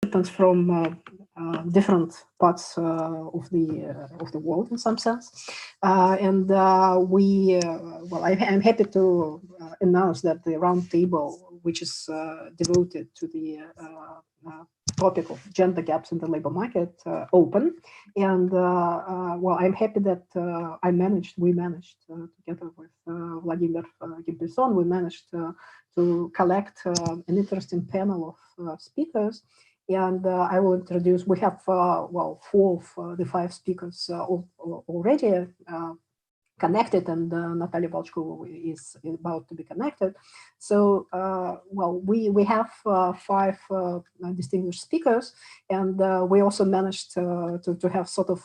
participants from different parts of the world in some sense, and well, I'm happy to announce that the roundtable, which is devoted to the topic of gender gaps in the labor market, open, and well, I'm happy that we managed together with Vladimir Gimbilson, we managed to collect an interesting panel of speakers. And I will introduce, we have, well, 4 of the 5 speakers already connected, and Natalia Volchkova is about to be connected. So, well, we have 5 distinguished speakers, and we also managed to have sort of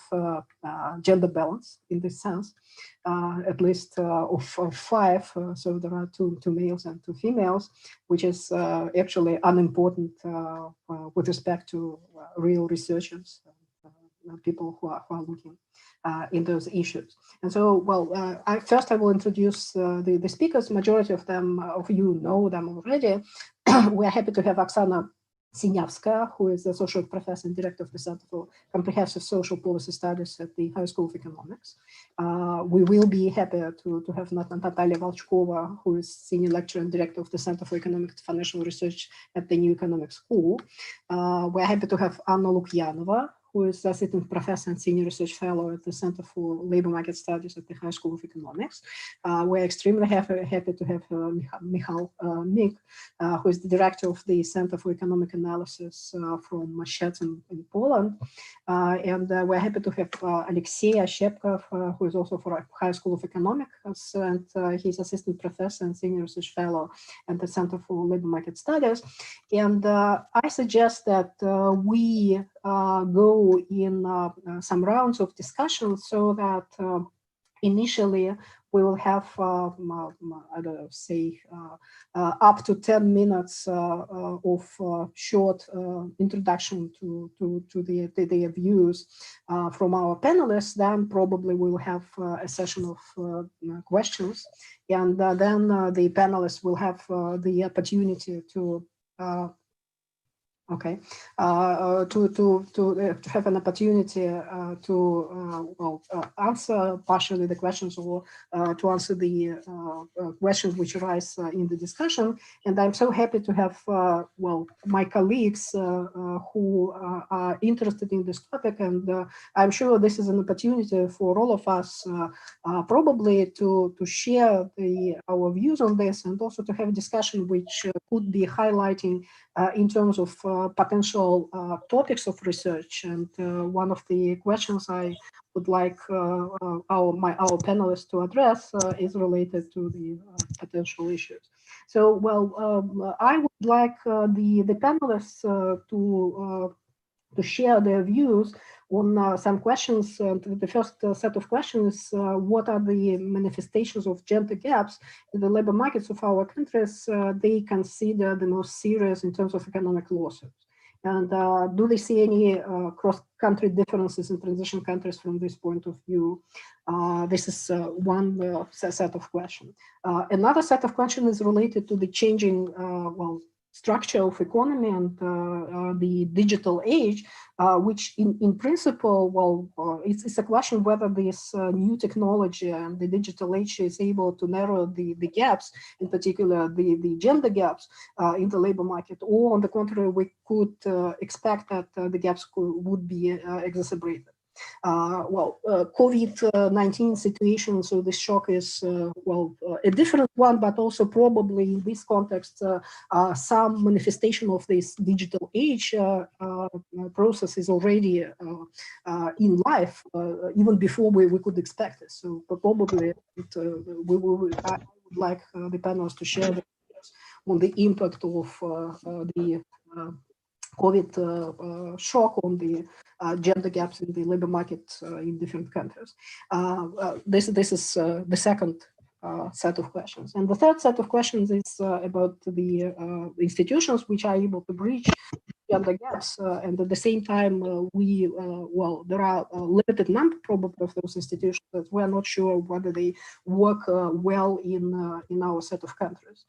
gender balance in this sense, at least of 5. So there are two males and 2 females, which is actually unimportant with respect to real researchers, people who are looking in those issues. And so, well, first I will introduce the speakers. Majority of them, of you know them already. We're happy to have O.V.Sинявskaya, who is the associate professor and director of the Center for Comprehensive Social Policy Studies at the High School of Economics. We will be happy to have Natalia Volchkova, who is senior lecturer and director of the Center for Economic and Financial Research at the New Economic School. We're happy to have A.L.Lukьянова, who is assistant professor and senior research fellow at the Center for Labor Market Studies at the High School of Economics. We're extremely happy to have Mychal, who is the director of the Center for Economic Analysis from Mychal in Poland. And we're happy to have A.Yu.Ощепkov, who is also for High School of Economics, and he's assistant professor and senior research fellow at the Center for Labor Market Studies. And I suggest that we go in some rounds of discussion, so that initially we will have, I don't know, say up to 10 minutes of short introduction to the views from our panelists. Then probably we'll have a session of questions, and then the panelists will have the opportunity to to have an opportunity to answer partially the questions, or to answer the questions which arise in the discussion. And I'm so happy to have well, my colleagues who are interested in this topic, and I'm sure this is an opportunity for all of us probably to share our views on this, and also to have a discussion which could be highlighting in terms of potential topics of research. And one of the questions I would like our panelists to address is related to the potential issues. So, well, I would like the panelists to share their views on some questions. The first set of questions is what are the manifestations of gender gaps in the labor markets of our countries they consider the most serious in terms of economic losses? And do they see any cross-country differences in transition countries from this point of view? This is one set of questions. Another set of questions is related to the changing, well, structure of economy and the digital age, which in principle, well, it's a question whether this new technology and the digital age is able to narrow the gaps, in particular the gender gaps in the labor market, or on the contrary, we could expect that the gaps would be exacerbated. Well, COVID-19 situation, so the shock is, well, a different one, but also probably in this context, some manifestation of this digital age process is already in life, even before we could expect it. So probably I would like the panelists to share on the impact of the COVID shock on the gender gaps in the labor market in different countries. This is the second set of questions. And the third set of questions is about the institutions which are able to bridge gender gaps, and at the same time, well, there are a limited number probably of those institutions, but we're not sure whether they work well in our set of countries.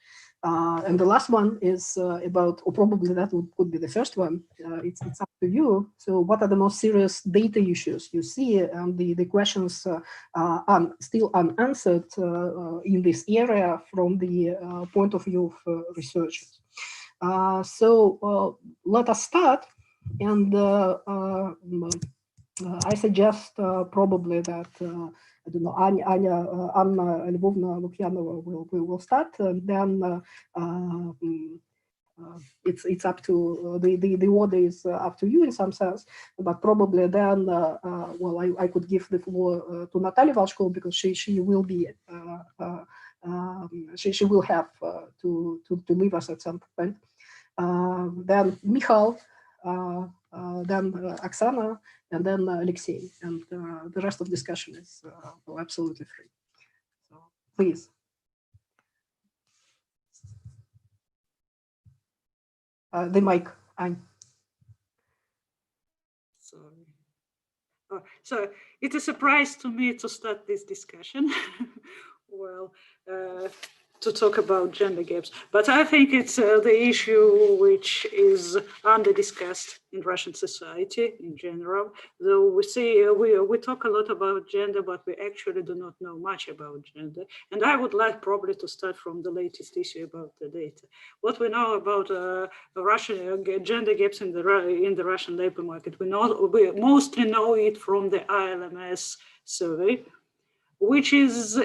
And the last one is about, or probably that could be the first one. It's up to you. So what are the most serious data issues you see, and the questions are still unanswered in this area from the point of view of researchers. So let us start, and I suggest probably that I don't know, Anna Lvovna Lukyanova will start, and then it's up to the order is up to you in some sense, but probably then well, I could give the floor to Natalia Volchkova, because she will be she will have to leave us at some point. Then Mychal, then Oksana, and then Alexei, and the rest of the discussion is well, absolutely free. So please. The mic, Anne. Sorry. So it's a surprise to me to start this discussion. Well, to talk about gender gaps, but I think it's the issue which is under discussed in Russian society in general. Though we see we talk a lot about gender, but we actually do not know much about gender. And I would like probably to start from the latest issue about the data. What we know about Russian gender gaps in the Russian labor market, we mostly know it from the ILMS survey, which is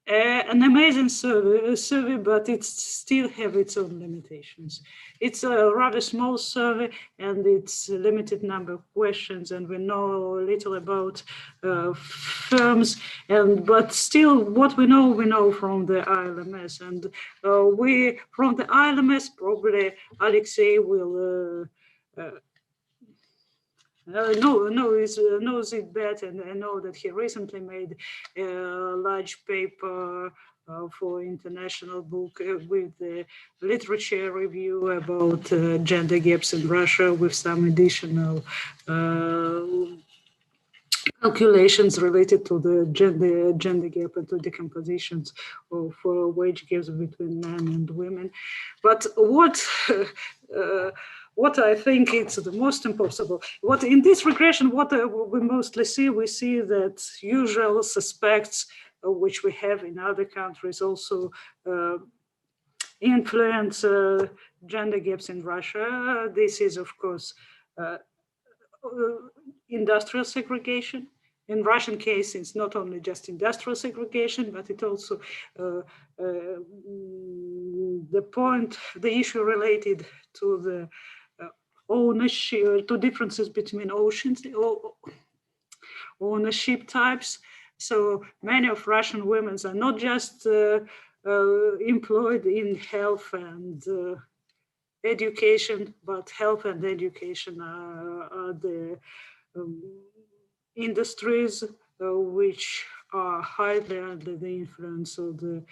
an amazing survey, but it still has its own limitations. It's a rather small survey, and it's a limited number of questions, and we know little about firms, but still what we know from the ILMS, and we from the ILMS probably Alexei will knows it better, and I know that he recently made a large paper for international book with the literature review about gender gaps in Russia, with some additional calculations related to the gender gap and to decompositions of wage gaps between men and women. But what I think is the most impossible, what in this regression, what we mostly see, we see that usual suspects which we have in other countries also influence gender gaps in Russia. This is, of course, industrial segregation. In Russian case, it's not only just industrial segregation, but it also the issue related to the ownership, to differences between ownership types. So many of Russian women are not just employed in health and education, but health and education are the industries which are highly under the influence of the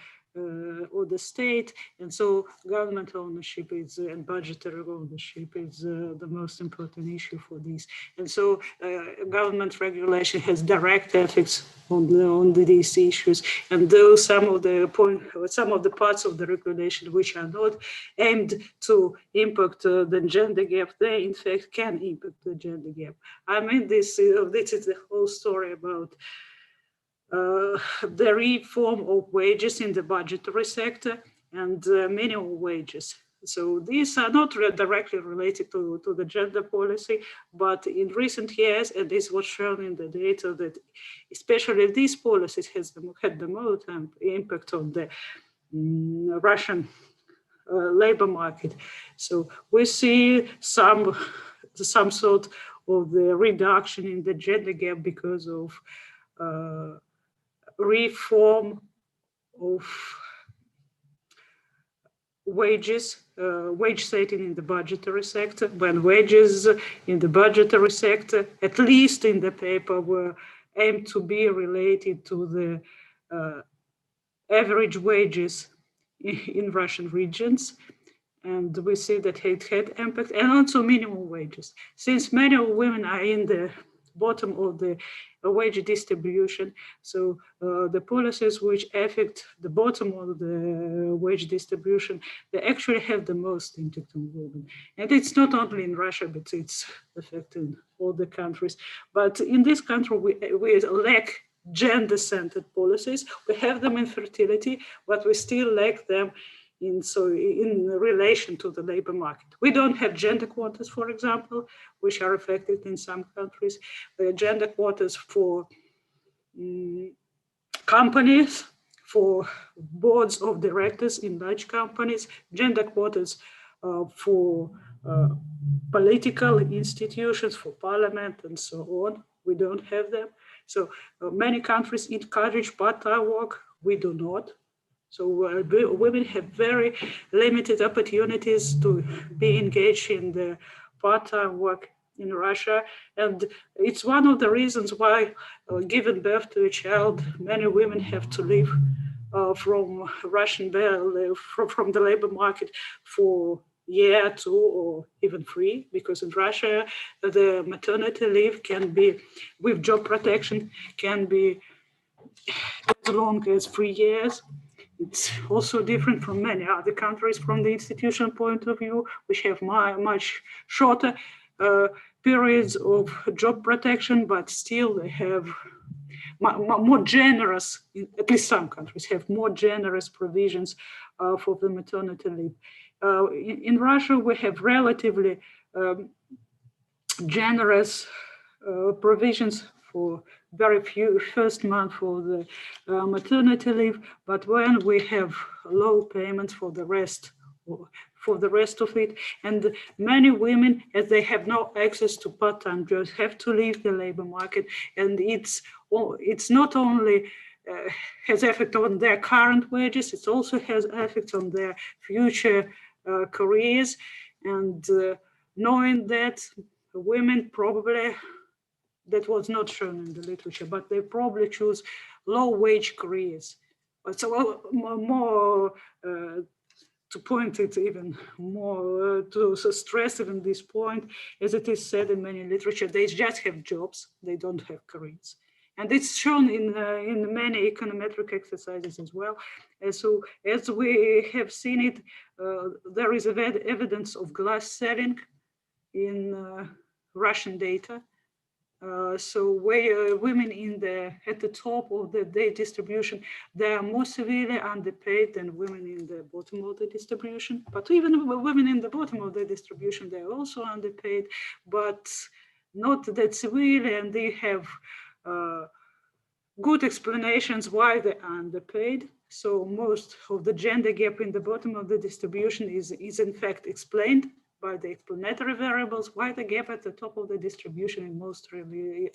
state, and so government ownership is and budgetary ownership is the most important issue for this. And so government regulation has direct effects on these issues. And though some of the parts of the regulation which are not aimed to impact the gender gap, they in fact can impact the gender gap. I mean, this is the whole story about the reform of wages in the budgetary sector and minimum wages. So these are not directly related to the gender policy, but in recent years, and this was shown in the data, that especially these policies had the most impact on the Russian labor market. So we see some sort of the reduction in the gender gap because of reform of wages, wage setting in the budgetary sector, when wages in the budgetary sector, at least in the paper, were aimed to be related to the average wages in Russian regions. And we see that it had impact, and also minimum wages. Since many women are in the bottom of the wage distribution. So the policies which affect the bottom of the wage distribution, they actually have the most impact on women. And it's not only in Russia, but it's affecting all the countries. But in this country, we lack gender-centered policies. We have them in fertility, but we still lack them in relation to the labor market. We don't have gender quotas, for example, which are effective in some countries. Gender quotas for companies, for boards of directors in large companies, gender quotas for political institutions, for parliament, and so on. We don't have them. So many countries encourage part-time work. We do not. So women have very limited opportunities to be engaged in the part-time work in Russia. And it's one of the reasons why, giving birth to a child, many women have to leave from from the labor market for a year, 2, or even 3, because in Russia, the maternity leave can be, with job protection, can be as long as 3 years. It's also different from many other countries from the institutional point of view, which have much shorter periods of job protection, but still they have more generous, at least some countries have more generous provisions for the maternity leave. In Russia, we have relatively generous provisions for very few first month for the maternity leave, but when we have low payments for the rest of it, and many women, as they have no access to part-time jobs, have to leave the labor market, and it's not only has effect on their current wages, it also has effect on their future careers, and knowing that women probably, that was not shown in the literature, but they probably choose low-wage careers. So more to point it even more, to stress even this point, as it is said in many literature, they just have jobs, they don't have careers. And it's shown in many econometric exercises as well. And so as we have seen it, there is evidence of glass ceiling in Russian data. So where women at the top of the day distribution, they are more severely underpaid than women in the bottom of the distribution. But even women in the bottom of the distribution, they are also underpaid, but not that severely, and they have good explanations why they are underpaid. So most of the gender gap in the bottom of the distribution is in fact explained by the explanatory variables, why the gap at the top of the distribution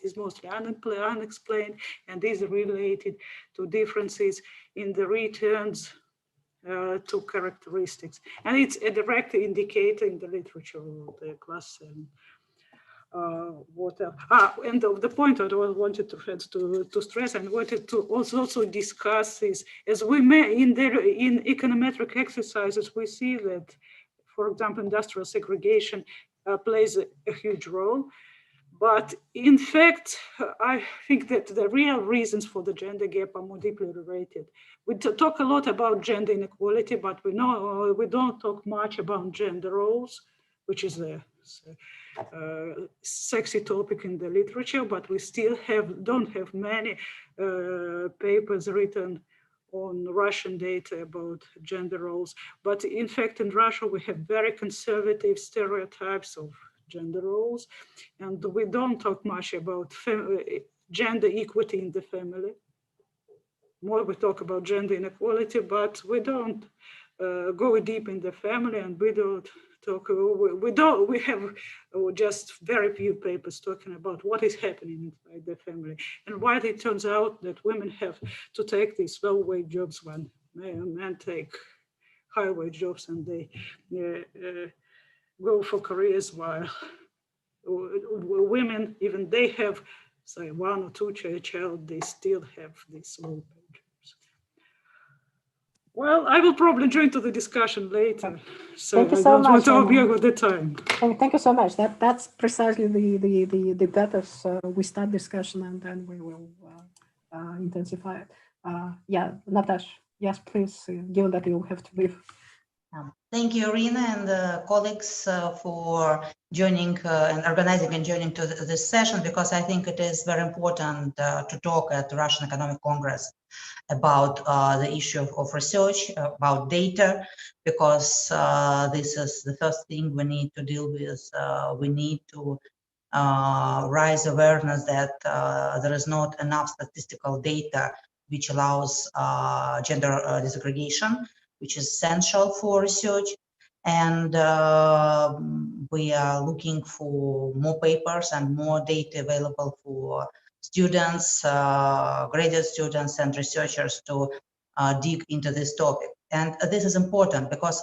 is mostly unexplained, and is related to differences in the returns to characteristics. And it's a direct indicator in the literature of the class. What else? And the point I wanted to stress and wanted to also discuss is, as we may in econometric exercises, we see that, for example, industrial segregation plays a huge role. But in fact, I think that the real reasons for the gender gap are more deeply related. We talk a lot about gender inequality, but we don't talk much about gender roles, which is a sexy topic in the literature, but we still don't have many papers written on Russian data about gender roles. But in fact, in Russia, we have very conservative stereotypes of gender roles. And we don't talk much about gender equity in the family. More we talk about gender inequality, but we don't go deep in the family, and we don't talk, we have just very few papers talking about what is happening inside the family and why it turns out that women have to take these low-wage jobs when men take high-wage jobs, and they go for careers while women, even they have, say, 1 or 2 child, they still have these low-paid jobs. Well, I will probably join to the discussion later. So Thank you I so don't want much, to Anna. abuse with the time. Thank you so much. That's precisely the purpose. We start discussion and then we will intensify it. Yeah, Natasha. Yes, please. Given that you have to leave. Thank you, Irina, and colleagues for joining and organizing and joining to this session, because I think it is very important to talk at the Russian Economic Congress about the issue of research, about data, because this is the first thing we need to deal with. We need to raise awareness that there is not enough statistical data which allows gender disaggregation, which is essential for research. And we are looking for more papers and more data available for students, graduate students and researchers to dig into this topic. And this is important because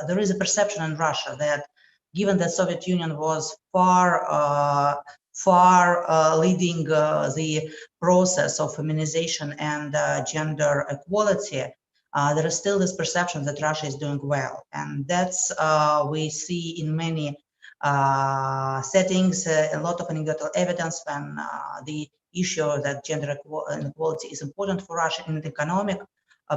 there is a perception in Russia that given that Soviet Union was far leading the process of feminization and gender equality, there is still this perception that Russia is doing well, and that's we see in many settings a lot of anecdotal evidence when the issue that gender inequality is important for Russia in the economic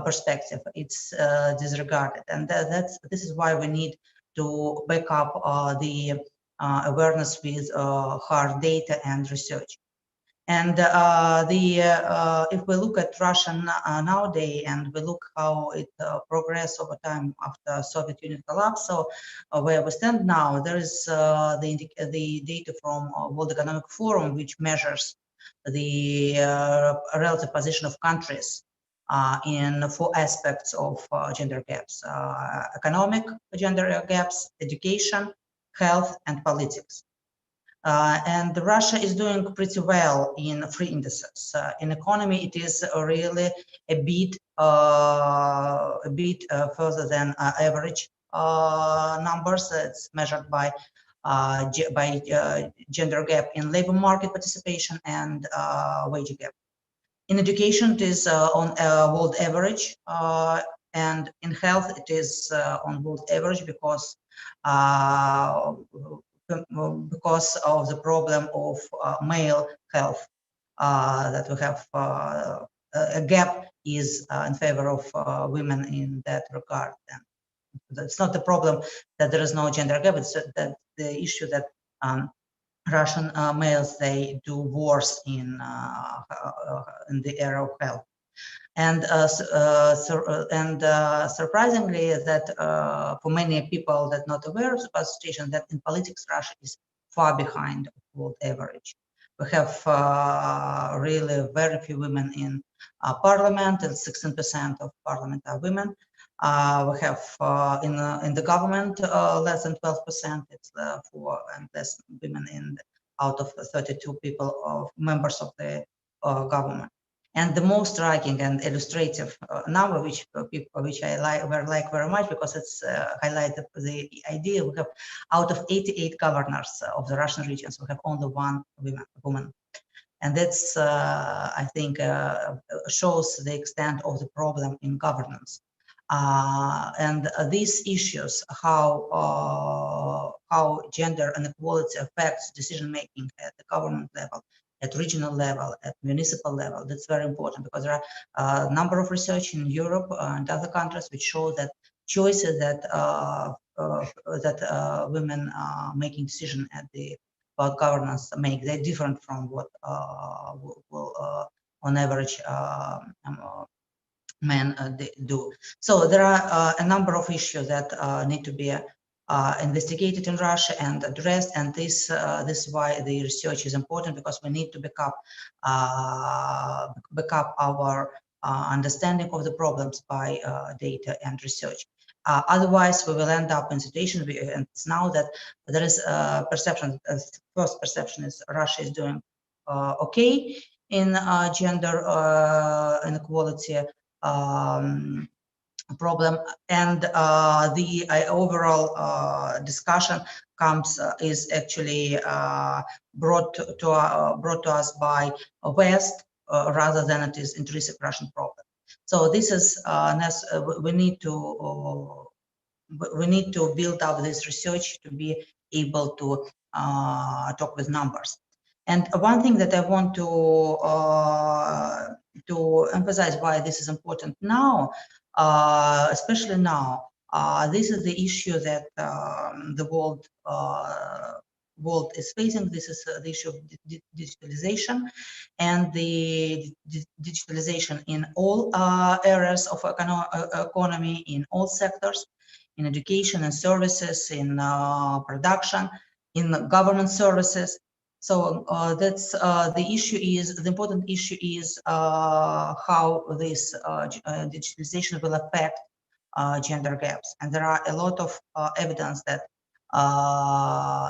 perspective, it's disregarded, and this is why we need to back up the awareness with hard data and research. And if we look at Russia nowadays and we look how it progressed over time after Soviet Union collapse, so where we stand now, there is the data from World Economic Forum, which measures the relative position of countries in 4 aspects of gender gaps: economic gender gaps, education, health, and politics. And Russia is doing pretty well in 3 indices. In economy, it is really a bit further than average numbers. It's measured by gender gap in labor market participation and wage gap. In education, it is on world average, and in health, it is on world average because of the problem of male health, that we have a gap is in favor of women in that regard. And it's not the problem that there is no gender gap, it's that the issue that Russian males, they do worse in the area of health. And surprisingly, that for many people that not aware of the situation, that in politics Russia is far behind world average. We have really very few women in parliament, and 16% of parliament are women. We have in the government less than 12%. It's 4 and less women in out of 32 people of members of the government. And the most striking and illustrative number, which I like very much, because it's highlighted the idea, we have out of 88 governors of the Russian regions, we have only 1 woman. And that's, I think, shows the extent of the problem in governance. And these issues, how gender inequality affects decision-making at the government level, at regional level, at municipal level, that's very important, because there are a number of research in Europe and other countries which show that choices that women making decision at the about governance make, they're different from what will on average men do. So there are a number of issues that need to be investigated in Russia and addressed, and this is why the research is important, because we need to back up our understanding of the problems by data and research. Otherwise, we will end up in a situation, and it's now that there is a perception. First perception is Russia is doing okay in gender inequality problem, and the overall discussion is actually brought to us by West rather than it is intrinsic Russian problem. So this is we need to build up this research to be able to talk with numbers. And one thing that I want to emphasize why this is important now, especially now, this is the issue that the world is facing. This is the issue of digitalization, and the digitalization in all areas of economy, in all sectors, in education and services, in production, in government services. So that's the issue is, the important issue is how this digitalization will affect gender gaps. And there are a lot of evidence that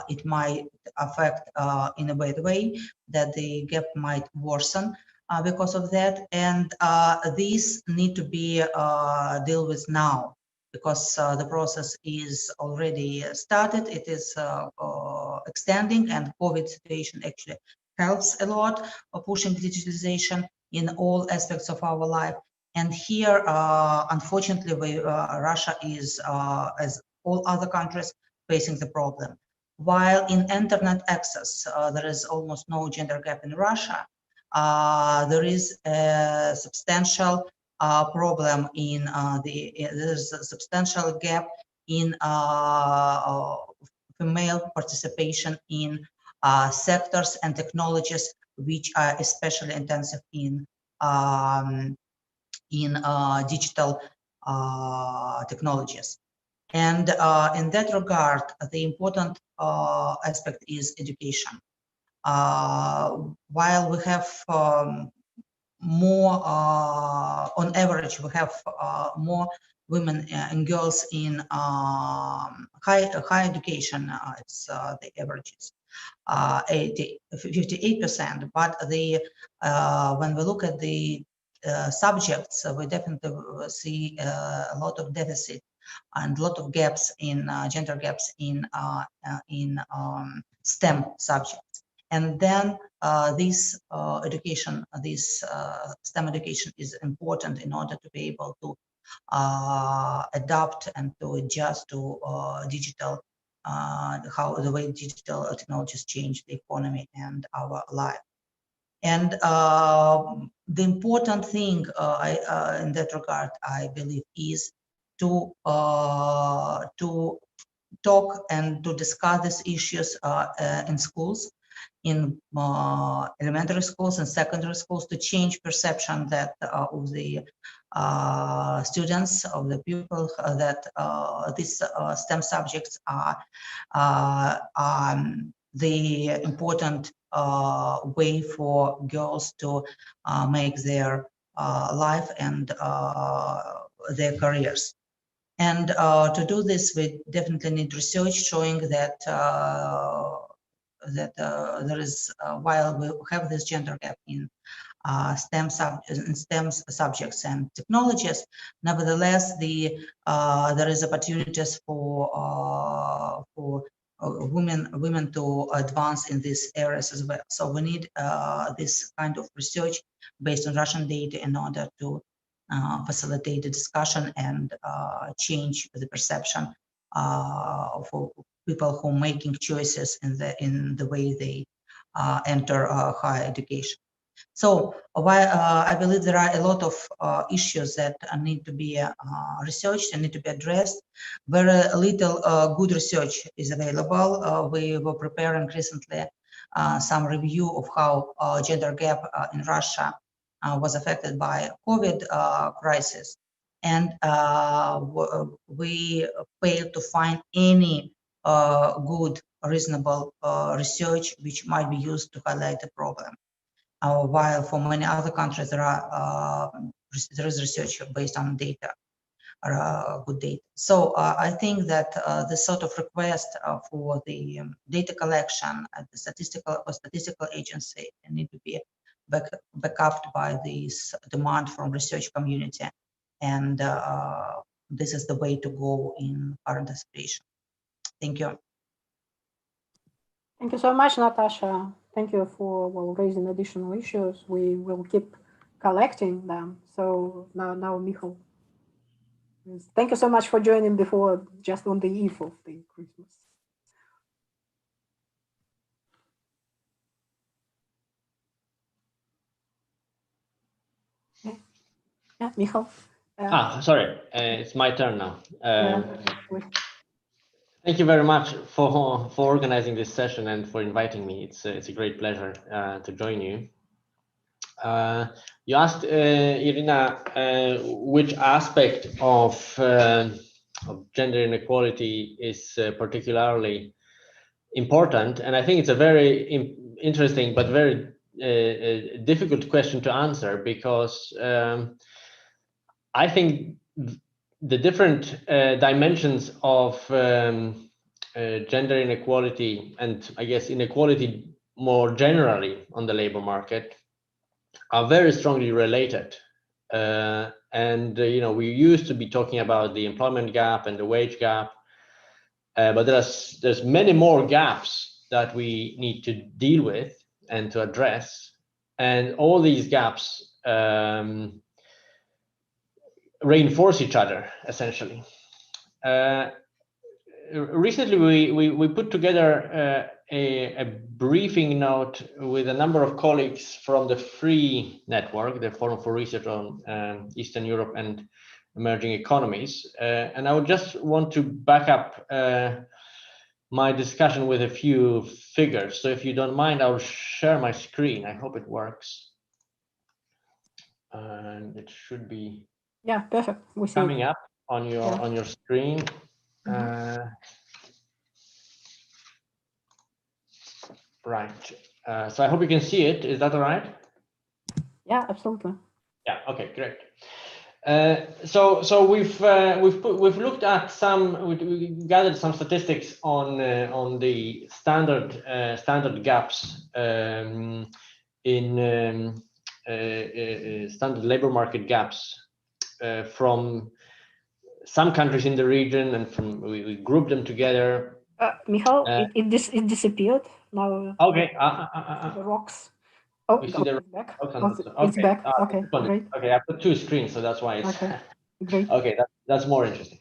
it might affect in a bad way, that the gap might worsen because of that. And these need to be dealt with now, because the process is already started. It is extending, and COVID situation actually helps a lot of pushing digitalization in all aspects of our life. And here, unfortunately, Russia is, as all other countries, facing the problem. While in internet access, there is almost no gender gap in Russia, there is a substantial problem in there's a substantial gap in female participation in sectors and technologies which are especially intensive in digital technologies. And in that regard, the important aspect is education. While we have more, on average, we have more women and girls in high education. It's the average is 58%. But the when we look at the subjects, we definitely see a lot of deficit and a lot of gaps in gender gaps in STEM subjects. And then this education, this STEM education is important in order to be able to adapt and to adjust to digital, how the way digital technologies change the economy and our life. And the important thing in that regard, I believe, is to talk and to discuss these issues in schools, in elementary schools and secondary schools, to change perception that of the students, of the people, that these STEM subjects are the important way for girls to make their life and their careers. And to do this, we definitely need research showing that there is, while we have this gender gap in STEM subjects and technologies, nevertheless, there is opportunities for women to advance in these areas as well. So we need this kind of research based on Russian data in order to facilitate the discussion and change the perception for people who are making choices in the way they enter higher education. So while I believe there are a lot of issues that need to be researched and need to be addressed, very little good research is available. We were preparing recently some review of how gender gap in Russia was affected by COVID crisis. And we failed to find any good, reasonable research which might be used to highlight the problem. While for many other countries there is research based on data, good data. So I think that this sort of request for the data collection at the statistical agency need to be backed up by this demand from research community, and this is the way to go in current situation. Thank you. Thank you so much, Natasha. Thank you for raising additional issues. We will keep collecting them. So now Mychal. Thank you so much for joining before, just on the eve of the Christmas. Yeah, Mychal. Sorry, it's my turn now. Yeah. Thank you very much for organizing this session and for inviting me. It's a great pleasure to join you. You asked, Irina, which aspect of gender inequality is particularly important, and I think it's a very interesting but very difficult question to answer, because I think the different dimensions of gender inequality, and I guess inequality more generally on the labor market, are very strongly related. We used to be talking about the employment gap and the wage gap, but there's many more gaps that we need to deal with and to address, and all these gaps reinforce each other, essentially. Recently, we put together a briefing note with a number of colleagues from the FREE network, the Forum for Research on Eastern Europe and Emerging Economies. And I would just want to back up my discussion with a few figures. So if you don't mind, I'll share my screen. I hope it works. And it should be perfect. We see coming up on your screen. Right. So I hope you can see it. Is that all right? Yeah, absolutely. Yeah. Okay. Great. So we've looked at we gathered some statistics on the standard gaps in standard labor market gaps from some countries in the region, and we grouped them together. Mychal, it disappeared now. Okay. The rocks. Oh, you see the it's back. okay. It's back. Okay, great. Okay, I put two screens, so that's why it's okay. Great. Okay. That's more interesting.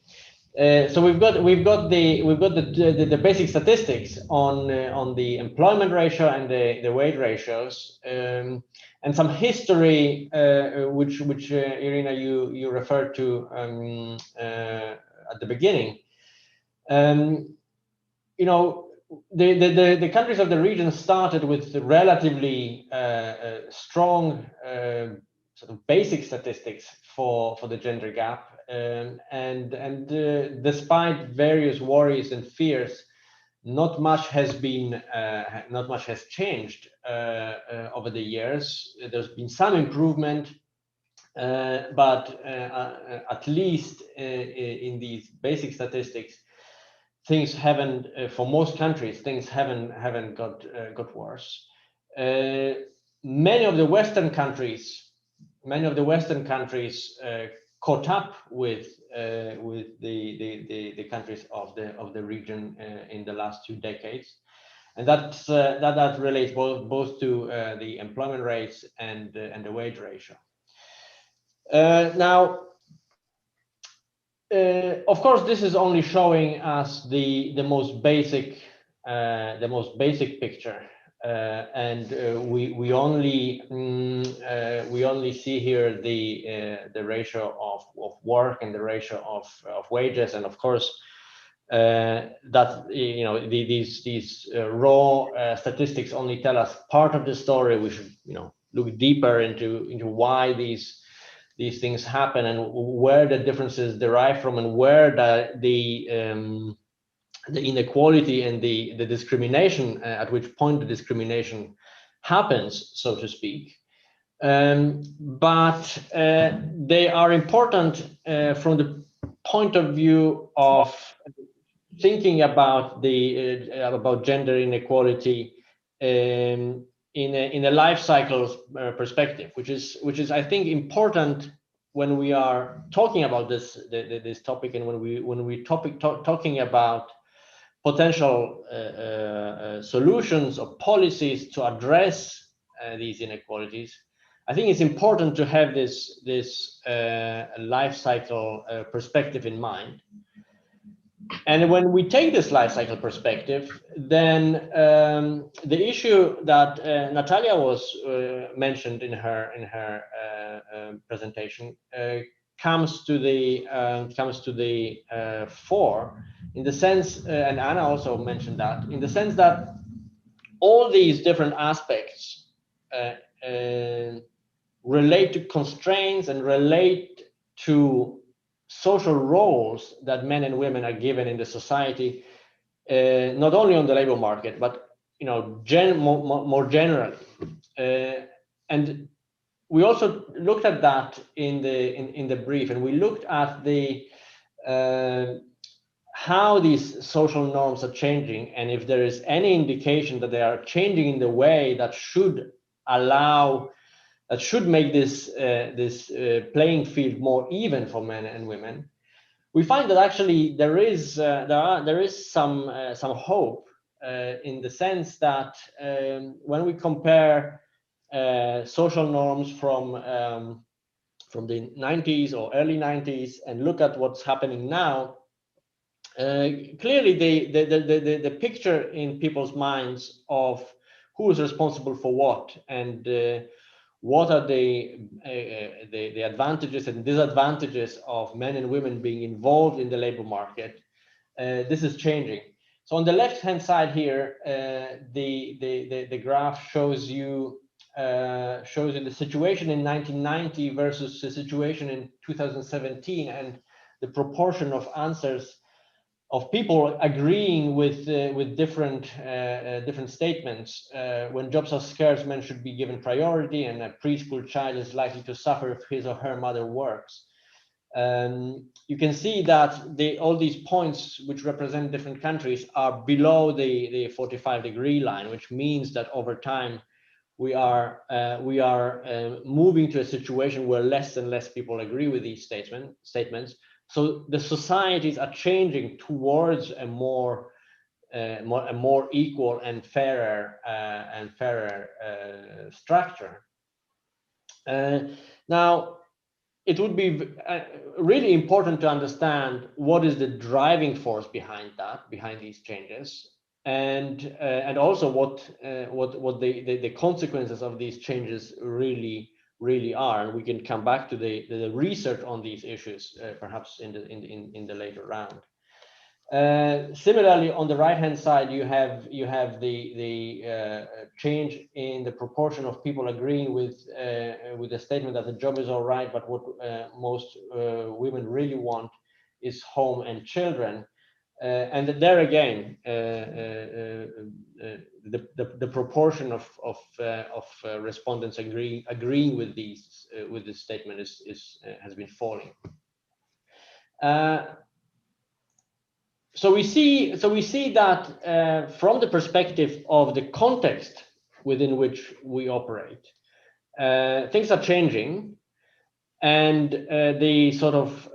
So we've got the basic statistics on the employment ratio and the wage ratios, and some history, which Irina, you referred to at the beginning. The countries of the region started with relatively strong sort of basic statistics for the gender gap, and despite various worries and fears, not much has changed over the years. There's been some improvement, but at least in these basic statistics, things haven't, for most countries, things haven't got worse. Many of the Western countries caught up with the countries of the region in the last 2 decades, and that relates both to the employment rates and the wage ratio. Now, of course, this is only showing us the most basic picture, and we only see here the ratio of work and the ratio of wages, and of course that these raw statistics only tell us part of the story. We should look deeper into why these things happen and where the differences derive from, and where the inequality and the discrimination, at which point the discrimination happens, so to speak. But they are important from the point of view of thinking about about gender inequality in a life cycle perspective, which is I think important when we are talking about this topic, and when we talking about potential solutions or policies to address these inequalities. I think it's important to have this life cycle perspective in mind. And when we take this life cycle perspective, then the issue that Natalia was mentioned in her presentation comes to the fore, in the sense, and Anna also mentioned that, in the sense that all these different aspects relate to constraints and relate to social roles that men and women are given in the society, not only on the labor market, but more generally. And we also looked at that in the brief, and we looked at the how these social norms are changing, and if there is any indication that they are changing in the way that should make this playing field more even for men and women. We find that actually there is some hope in the sense that when we compare social norms from the 90s or early 90s and look at what's happening now, clearly the picture in people's minds of who is responsible for what and what are the advantages and disadvantages of men and women being involved in the labor market, this is changing. So on the left-hand side here, the graph shows you the situation in 1990 versus the situation in 2017, and the proportion of answers of people agreeing with different statements. When jobs are scarce, men should be given priority, and a preschool child is likely to suffer if his or her mother works. You can see that all these points, which represent different countries, are below the 45-degree line, which means that over time we are moving to a situation where less and less people agree with these statements. So the societies are changing towards a more equal and fairer structure. Now, it would be really important to understand what is the driving force behind these changes, and also what the consequences of these changes really are. And we can come back to the research on these issues perhaps in the later round. Similarly, on the right-hand side, you have the change in the proportion of people agreeing with the statement that the job is all right, but what most women really want is home and children. And there again, the proportion of respondents agreeing with this statement has been falling. So we see that from the perspective of the context within which we operate, things are changing, and the sort of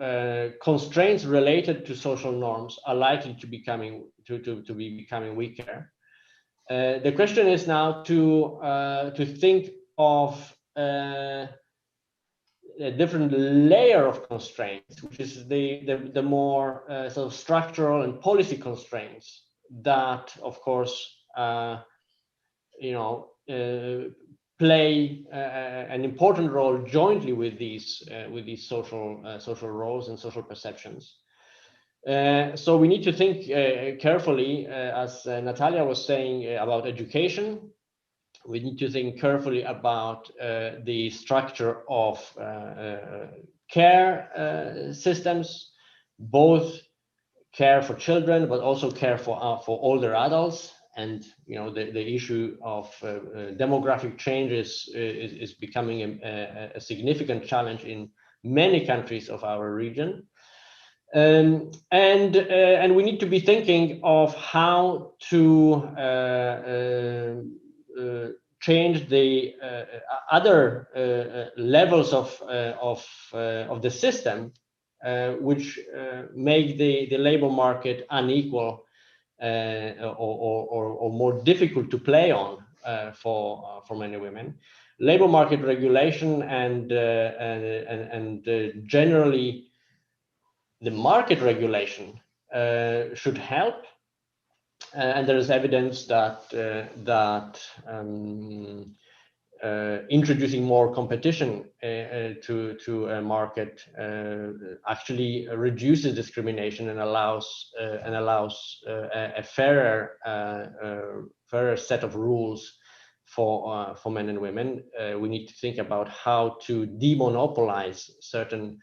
constraints related to social norms are likely to be becoming weaker. The question is now to think of a different layer of constraints, which is the more sort of structural and policy constraints that, of course, play an important role jointly with these social roles and social perceptions. So we need to think carefully, as Natalia was saying, about education. We need to think carefully about the structure of care systems, both care for children, but also care for older adults. And the issue of demographic changes is becoming a significant challenge in many countries of our region. And we need to be thinking of how to change the other levels of the system, which make the labor market unequal or more difficult to play on for many women. labor market regulation and generally the market regulation should help. And there is evidence that introducing more competition to a market actually reduces discrimination and allows a fairer set of rules for men and women. We need to think about how to demonopolize certain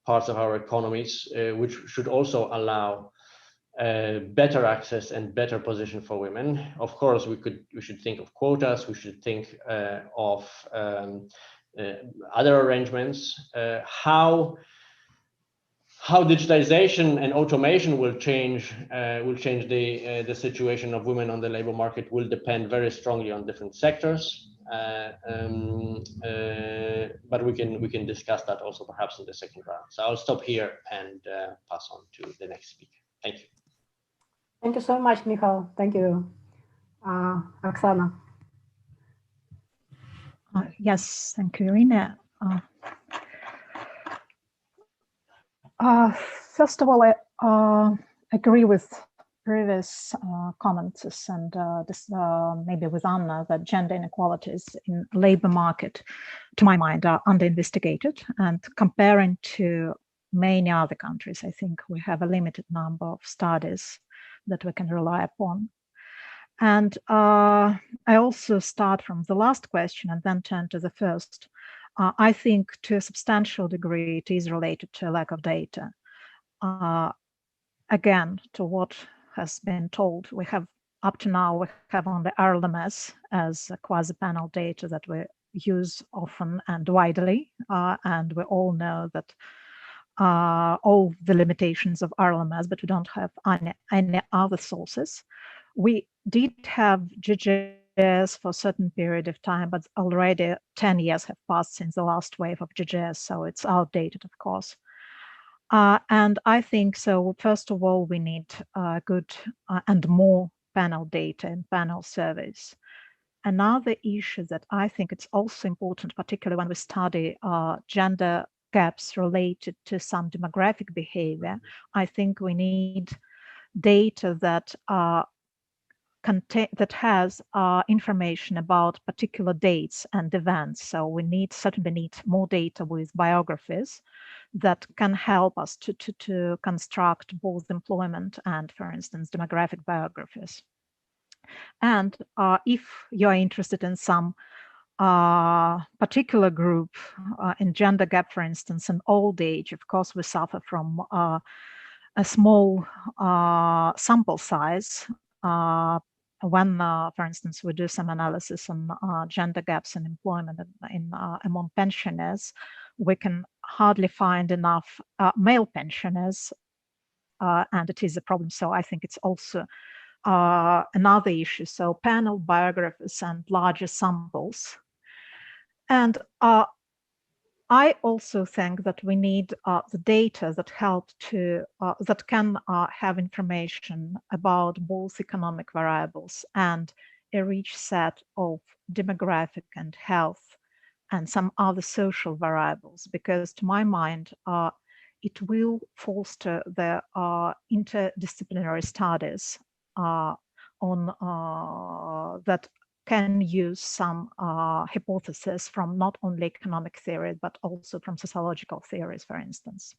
parts of our economies, which should also allow better access and better position for women. Of course, we should think of quotas. We should think of other arrangements. How digitization and automation will change the situation of women on the labor market will depend very strongly on different sectors. But we can discuss that also perhaps in the second round. So I'll stop here and pass on to the next speaker. Thank you. Thank you so much, Mychal. Thank you, Oksana. Yes, thank you, Irina. First of all, I agree with previous comments and maybe with Anna that gender inequalities in labor market, to my mind, are under-investigated. And comparing to many other countries, I think we have a limited number of studies that we can rely upon. And I also start from the last question and then turn to the first. I think to a substantial degree it is related to a lack of data. Again, to what has been told, we have up to now, we have only RLMS as a quasi-panel data that we use often and widely. And we all know that all the limitations of RLMS, but we don't have any other sources. We did have GGS for a certain period of time, but already 10 years have passed since the last wave of GGS, so it's outdated, of course. And I think so, first of all, we need good and more panel data and panel surveys. Another issue that I think it's also important, particularly when we study gender gaps related to some demographic behavior, I think we need data that has information about particular dates and events. So we certainly need more data with biographies that can help us to construct both employment and, for instance, demographic biographies. And if you're interested in some particular group in gender gap, for instance, in old age, of course, we suffer from a small sample size. When, for instance, we do some analysis on gender gaps in employment among pensioners, we can hardly find enough male pensioners, and it is a problem. So I think it's also another issue. So panel biographies and larger samples. And I also think that we need the data that that can have information about both economic variables and a rich set of demographic and health and some other social variables, because to my mind, it will foster the interdisciplinary studies that can use some hypotheses from not only economic theory, but also from sociological theories, for instance.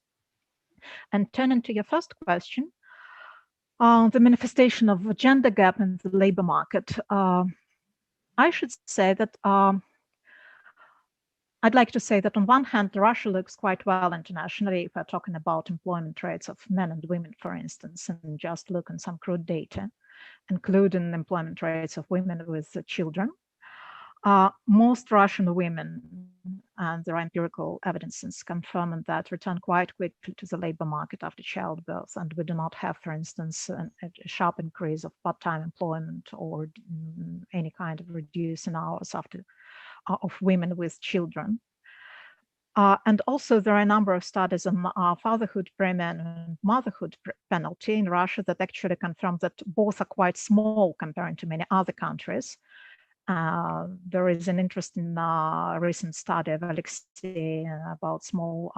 And turning to your first question, the manifestation of a gender gap in the labor market, I should say that I'd like to say that on one hand, Russia looks quite well internationally if we're talking about employment rates of men and women, for instance, and just look at some crude data, including employment rates of women with children. Most Russian women, and there are empirical evidences confirming that, return quite quickly to the labor market after childbirth, and we do not have, for instance, a sharp increase of part-time employment or any kind of reduce in hours of women with children. And also there are a number of studies on fatherhood premium and motherhood penalty in Russia that actually confirm that both are quite small compared to many other countries. There is an interesting recent study of Alexei about small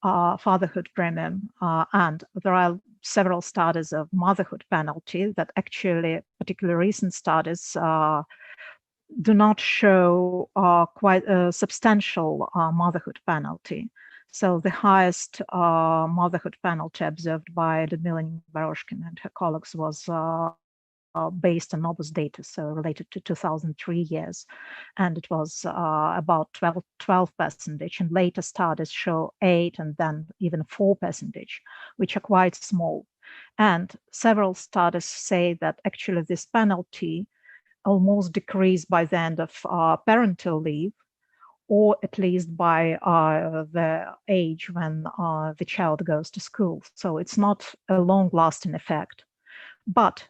fatherhood premium, and there are several studies of motherhood penalty that actually, particularly recent studies, do not show quite a substantial motherhood penalty. So the highest motherhood penalty observed by Lyudmila Baroshkin and her colleagues was based on Novus data, so related to 2003 years, and it was about 12%, and later studies show 8% and then even 4%, which are quite small. And several studies say that actually this penalty almost decreased by the end of parental leave, or at least by the age when the child goes to school. So it's not a long-lasting effect. But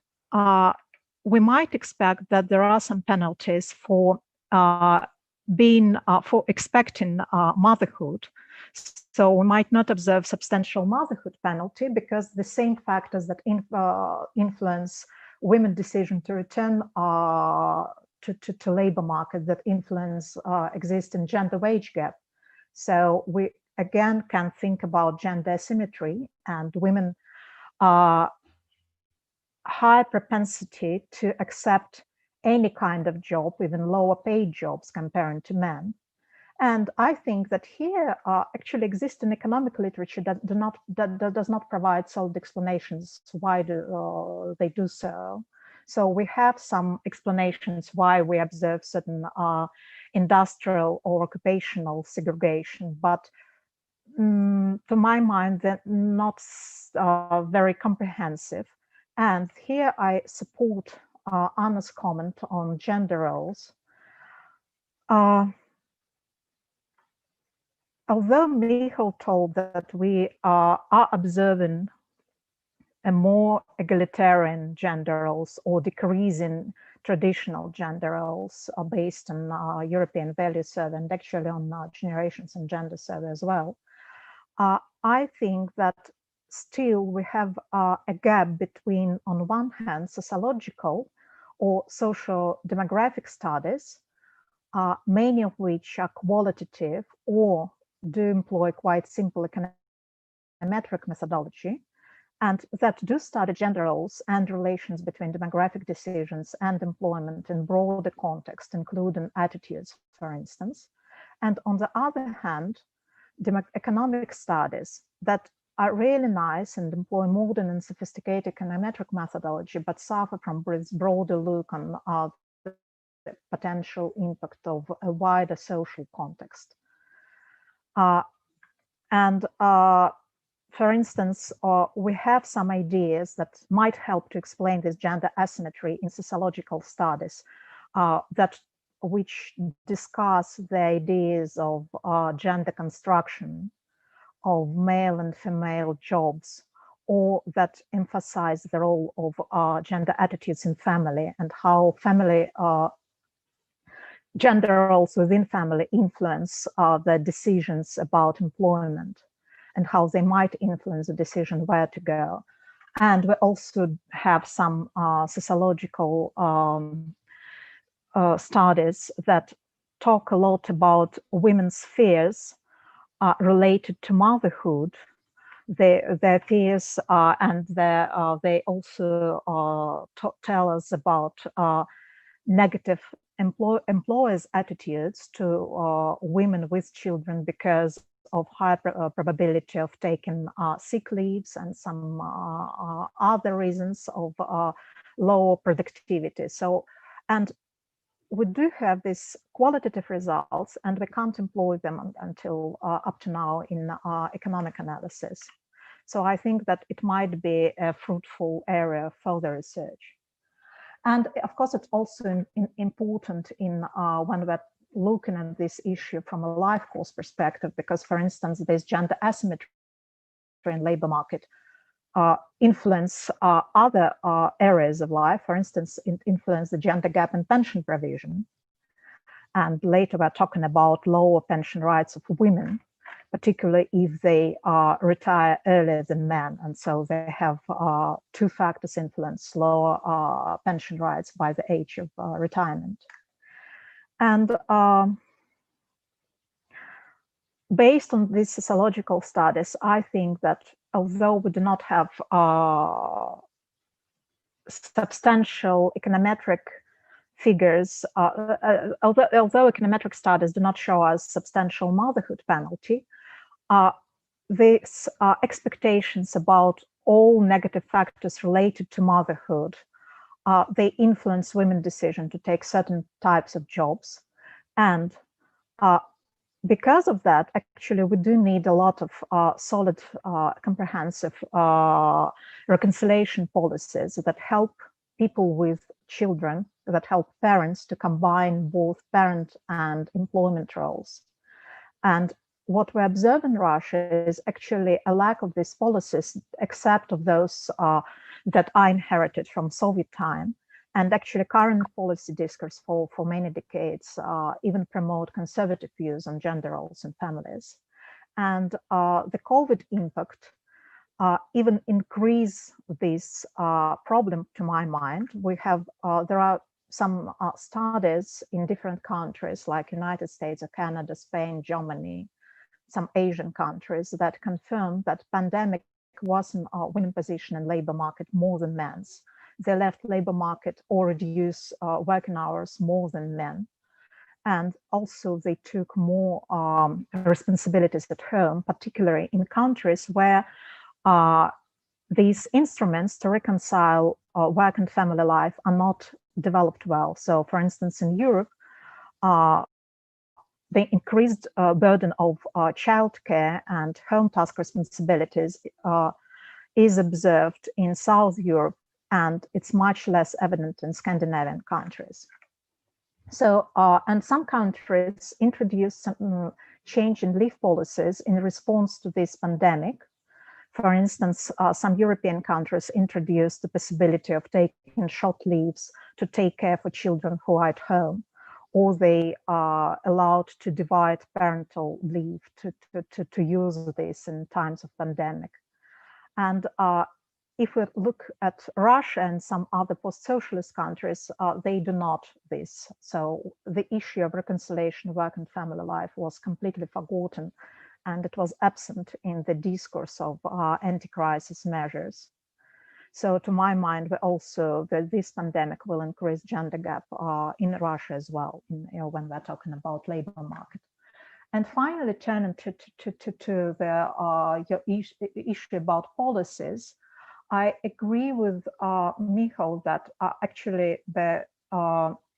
we might expect that there are some penalties for for expecting motherhood. So we might not observe substantial motherhood penalty because the same factors that influence women's decision to return to labor market that influence existing gender wage gap. So we again can think about gender asymmetry and women high propensity to accept any kind of job, even lower paid jobs comparing to men. And I think that here actually exists in economic literature that does not provide solid explanations why they do so. So we have some explanations why we observe certain industrial or occupational segregation, but to my mind, they're not very comprehensive. And here I support Anna's comment on gender roles. Although Mychal told that we are observing a more egalitarian gender roles or decreasing traditional gender roles based on European Value Survey and actually on Generations and Gender Survey as well, I think that still we have a gap between, on one hand, sociological or socio-demographic studies, many of which are qualitative or do employ quite simple econometric methodology, and that do study gender roles and relations between demographic decisions and employment in broader context, including attitudes, for instance. And on the other hand, economic studies that are really nice and employ modern and sophisticated econometric methodology, but suffer from this broader look on the potential impact of a wider social context. For instance, we have some ideas that might help to explain this gender asymmetry in sociological studies which discuss the ideas of gender construction of male and female jobs, or that emphasize the role of gender attitudes in family and how family gender roles within family influence the decisions about employment and how they might influence the decision where to go. And we also have some sociological studies that talk a lot about women's fears related to motherhood, their fears, and they also tell us about negative employers' attitudes to women with children because of high probability of taking sick leaves and some other reasons of low productivity. So, and we do have these qualitative results, and we can't employ them until up to now in economic analysis. So I think that it might be a fruitful area of further research. And of course, it's also important in when we're looking at this issue from a life course perspective, because, for instance, there's gender asymmetry in labor market influence other areas of life. For instance, influence the gender gap in pension provision. And later we're talking about lower pension rights of women. particularly if they retire earlier than men. And so they have two factors influence lower pension rights by the age of retirement. And based on these sociological studies, I think that although we do not have substantial econometric figures, although econometric studies do not show us substantial motherhood penalty, these expectations about all negative factors related to motherhood, they influence women's decision to take certain types of jobs. And because of that, actually, we do need a lot of solid, comprehensive reconciliation policies that help people with children, that help parents to combine both parent and employment roles. And what we observe in Russia is actually a lack of these policies, except of those that I inherited from Soviet time. And actually current policy discourse for many decades even promote conservative views on gender roles and families. And the COVID impact even increase this problem, to my mind. We have, there are some studies in different countries like United States or Canada, Spain, Germany, some Asian countries that confirm that pandemic wasn't a winning position in labor market more than men's. They left labor market or reduce working hours more than men. And also they took more responsibilities at home, particularly in countries where these instruments to reconcile work and family life are not developed well. So for instance, in Europe, the increased burden of childcare and home task responsibilities is observed in South Europe, and it's much less evident in Scandinavian countries. So, and some countries introduced some change in leave policies in response to this pandemic. For instance, some European countries introduced the possibility of taking short leaves to take care for children who are at home, or they are allowed to divide parental leave to use this in times of pandemic. And if we look at Russia and some other post-socialist countries, they do not this. So the issue of reconciliation, work and family life was completely forgotten, and it was absent in the discourse of anti-crisis measures. So to my mind, we also, that this pandemic will increase gender gap in Russia as well, when we're talking about labor market. And finally, turning to the your issue about policies, I agree with Mychal that actually the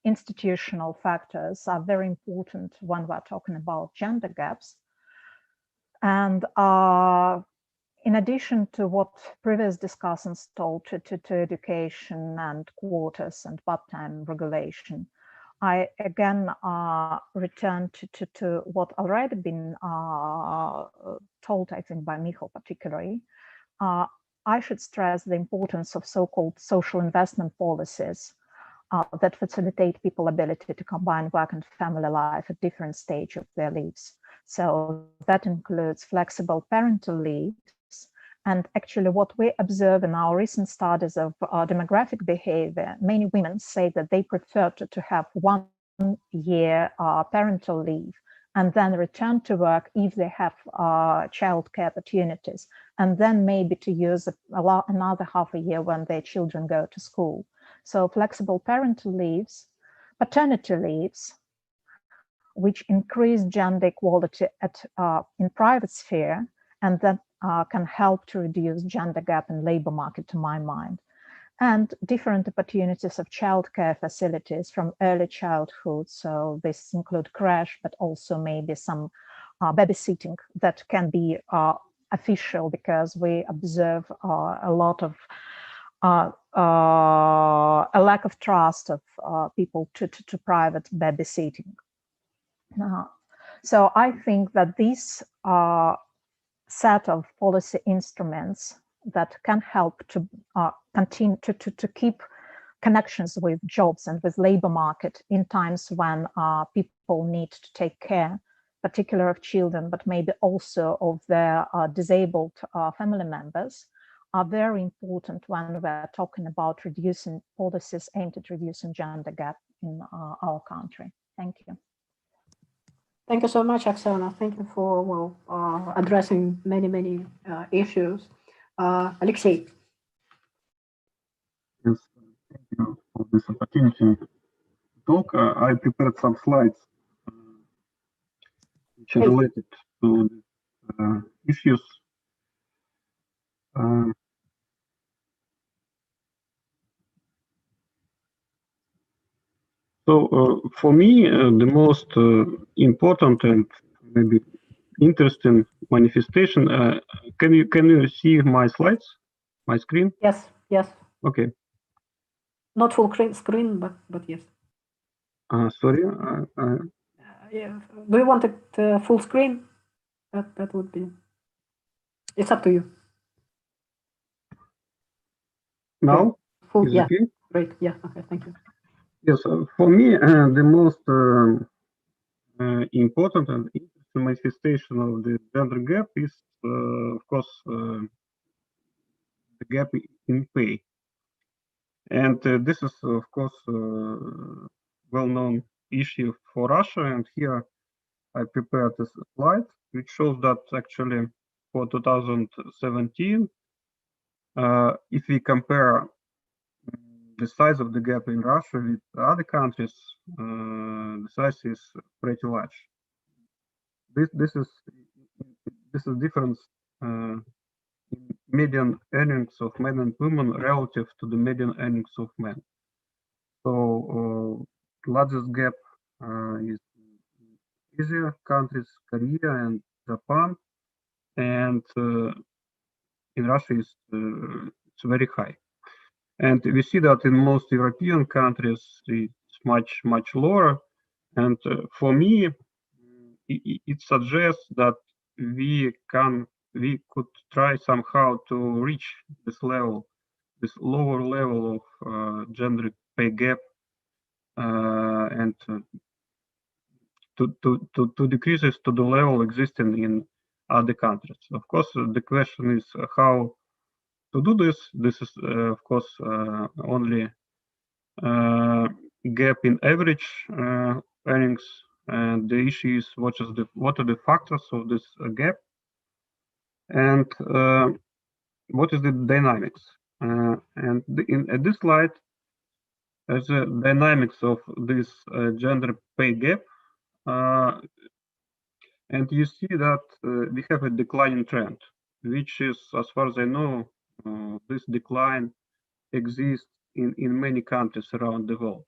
institutional factors are very important when we're talking about gender gaps. And in addition to what previous discussants told to education and quotas and part-time regulation, I again return to what already been told, I think, by Mychal particularly. I should stress the importance of so-called social investment policies that facilitate people's ability to combine work and family life at different stages of their lives. So that includes flexible parental leaves. And actually what we observe in our recent studies of demographic behavior, many women say that they prefer to have 1 year parental leave and then return to work if they have childcare opportunities, and then maybe to use another half a year when their children go to school. So flexible parental leaves, paternity leaves, which increase gender equality in private sphere, and that can help to reduce gender gap in labor market, to my mind. And different opportunities of childcare facilities from early childhood. So this include crash, but also maybe some babysitting that can be official, because we observe a lot of a lack of trust of people to private babysitting. So I think that this set of policy instruments that can help to continue to keep connections with jobs and with labor market in times when people need to take care particular of children, but maybe also of their disabled family members, are very important when we're talking about reducing policies aimed at reducing gender gap in our country. Thank you. Thank you so much, Oksana. Thank you for addressing many issues. Alexei. Yes, thank you for this opportunity to talk. I prepared some slides which are related to issues. So for me, the most important and maybe interesting manifestation. Can you see my slides, my screen? Yes. Okay. Not full screen, but yes. Sorry. Yeah. Do you want it full screen? That would be. It's up to you. Now? Full, Is yeah. okay? Great. Yeah. Okay. Thank you. Yes. For me, the most important and interesting manifestation of the gender gap is, of course, the gap in pay. And this is, of course, well-known issue for Russia. And here I prepared this slide, which shows that actually for 2017, if we compare the size of the gap in Russia with other countries, the size is pretty large. This is difference in median earnings of men and women relative to the median earnings of men. So largest gap is Asia countries, Korea and Japan, and in Russia it's very high. And we see that in most European countries it's much lower. And for me, it suggests that we could try somehow to reach this level, this lower level of gender pay gap, and to decrease it to the level existing in other countries. Of course, the question is how to do this. This is, of course, only gap in average earnings, and the issue is what are the factors of this gap, and what is the dynamics. And in this slide, as the dynamics of this gender pay gap, and you see that we have a declining trend, which is, as far as I know, this decline exists in many countries around the world.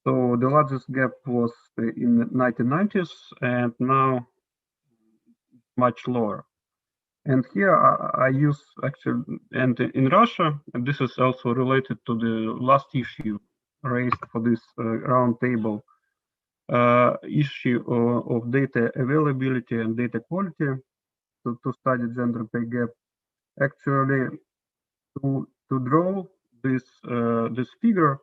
So the largest gap was in the 1990s, and now much lower. And here I use actually, and in Russia, and this is also related to the last issue raised for this round table, issue of data availability and data quality to study gender pay gap. Actually, to draw this figure,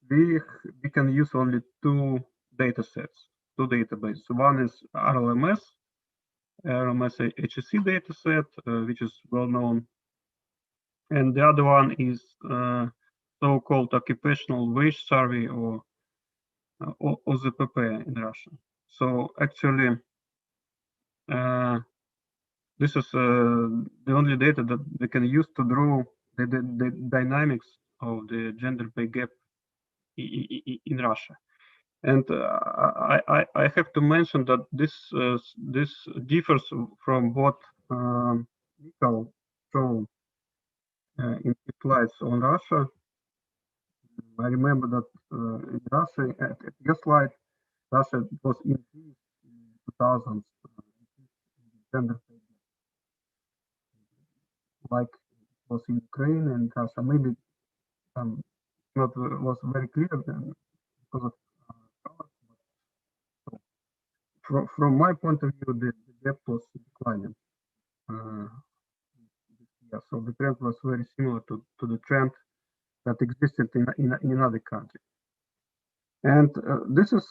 we can use only two data sets, two databases. One is RLMS HSC data set, which is well known, and the other one is so-called occupational wage survey, or OZPP in Russian. So actually, this is the only data that we can use to draw the dynamics of the gender pay gap in Russia. And I have to mention that this differs from what Mychal showed in the slides on Russia. I remember that in Russia, at your slide, Russia was increased in 2000s gender pay gap, like it was in Ukraine and Russia. Maybe not was very clear then because of from my point of view, the gap was declining. Yeah, so the trend was very similar to the trend that existed in other countries. And this is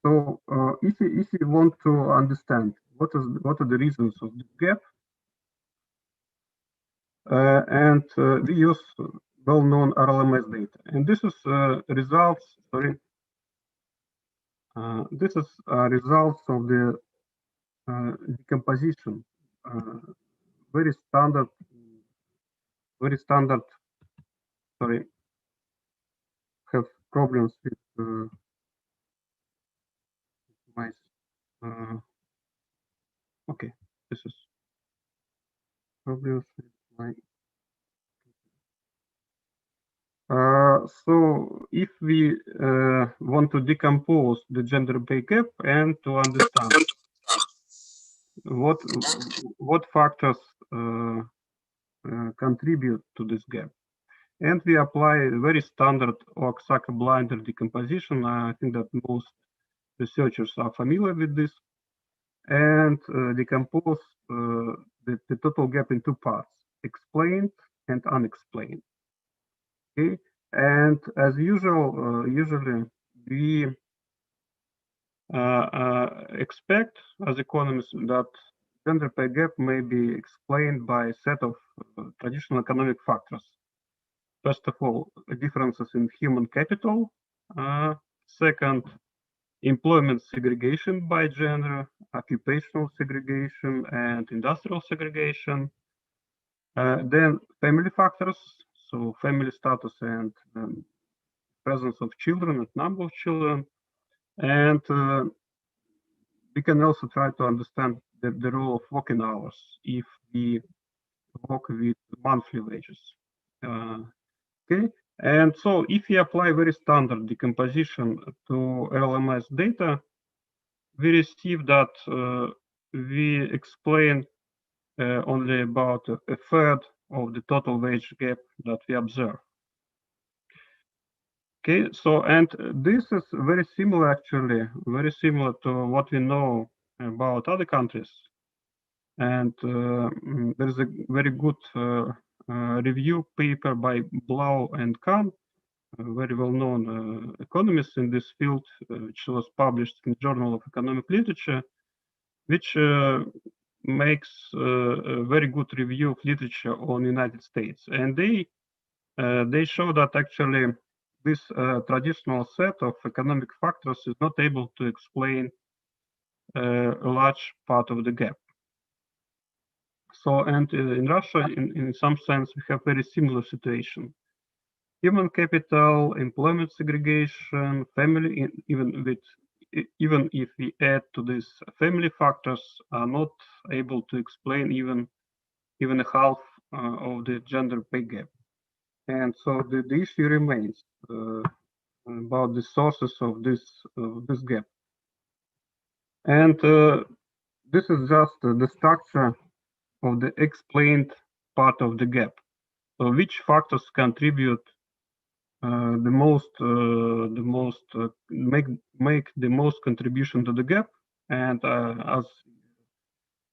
So if you want to understand what are the reasons of this gap, and we use well-known RLMS data, and this is results. Sorry, this is results of the decomposition. Very standard. Sorry, have problems with my. Okay, this is problems with my. So if we want to decompose the gender pay gap and to understand what factors contribute to this gap, and we apply a very standard Oaxaca-Blinder decomposition. I think that most researchers are familiar with this, and decompose the total gap in two parts: explained and unexplained. Okay, and as usual, usually we expect as economists that gender pay gap may be explained by a set of traditional economic factors. First of all, differences in human capital. Second, employment segregation by gender, occupational segregation, and industrial segregation. Then family factors, so family status and presence of children and number of children. And we can also try to understand the role of working hours if we work with monthly wages. Okay, and so if we apply very standard decomposition to LMS data, we receive that we explain only about a third of the total wage gap that we observe. Okay, so and this is very similar, actually, very similar to what we know about other countries. And there is a very good review paper by Blau and Kahn, very well-known economists in this field, which was published in the Journal of Economic Literature, which makes a very good review of literature on the United States. And they show that actually this traditional set of economic factors is not able to explain a large part of the gap. So, and in Russia, in some sense, we have very similar situation. Human capital, employment segregation, family, even if we add to this family factors, are not able to explain even a half of the gender pay gap. And so the issue remains about the sources of this gap. And this is just the structure of the explained part of the gap. So which factors contribute make the most contribution to the gap? And as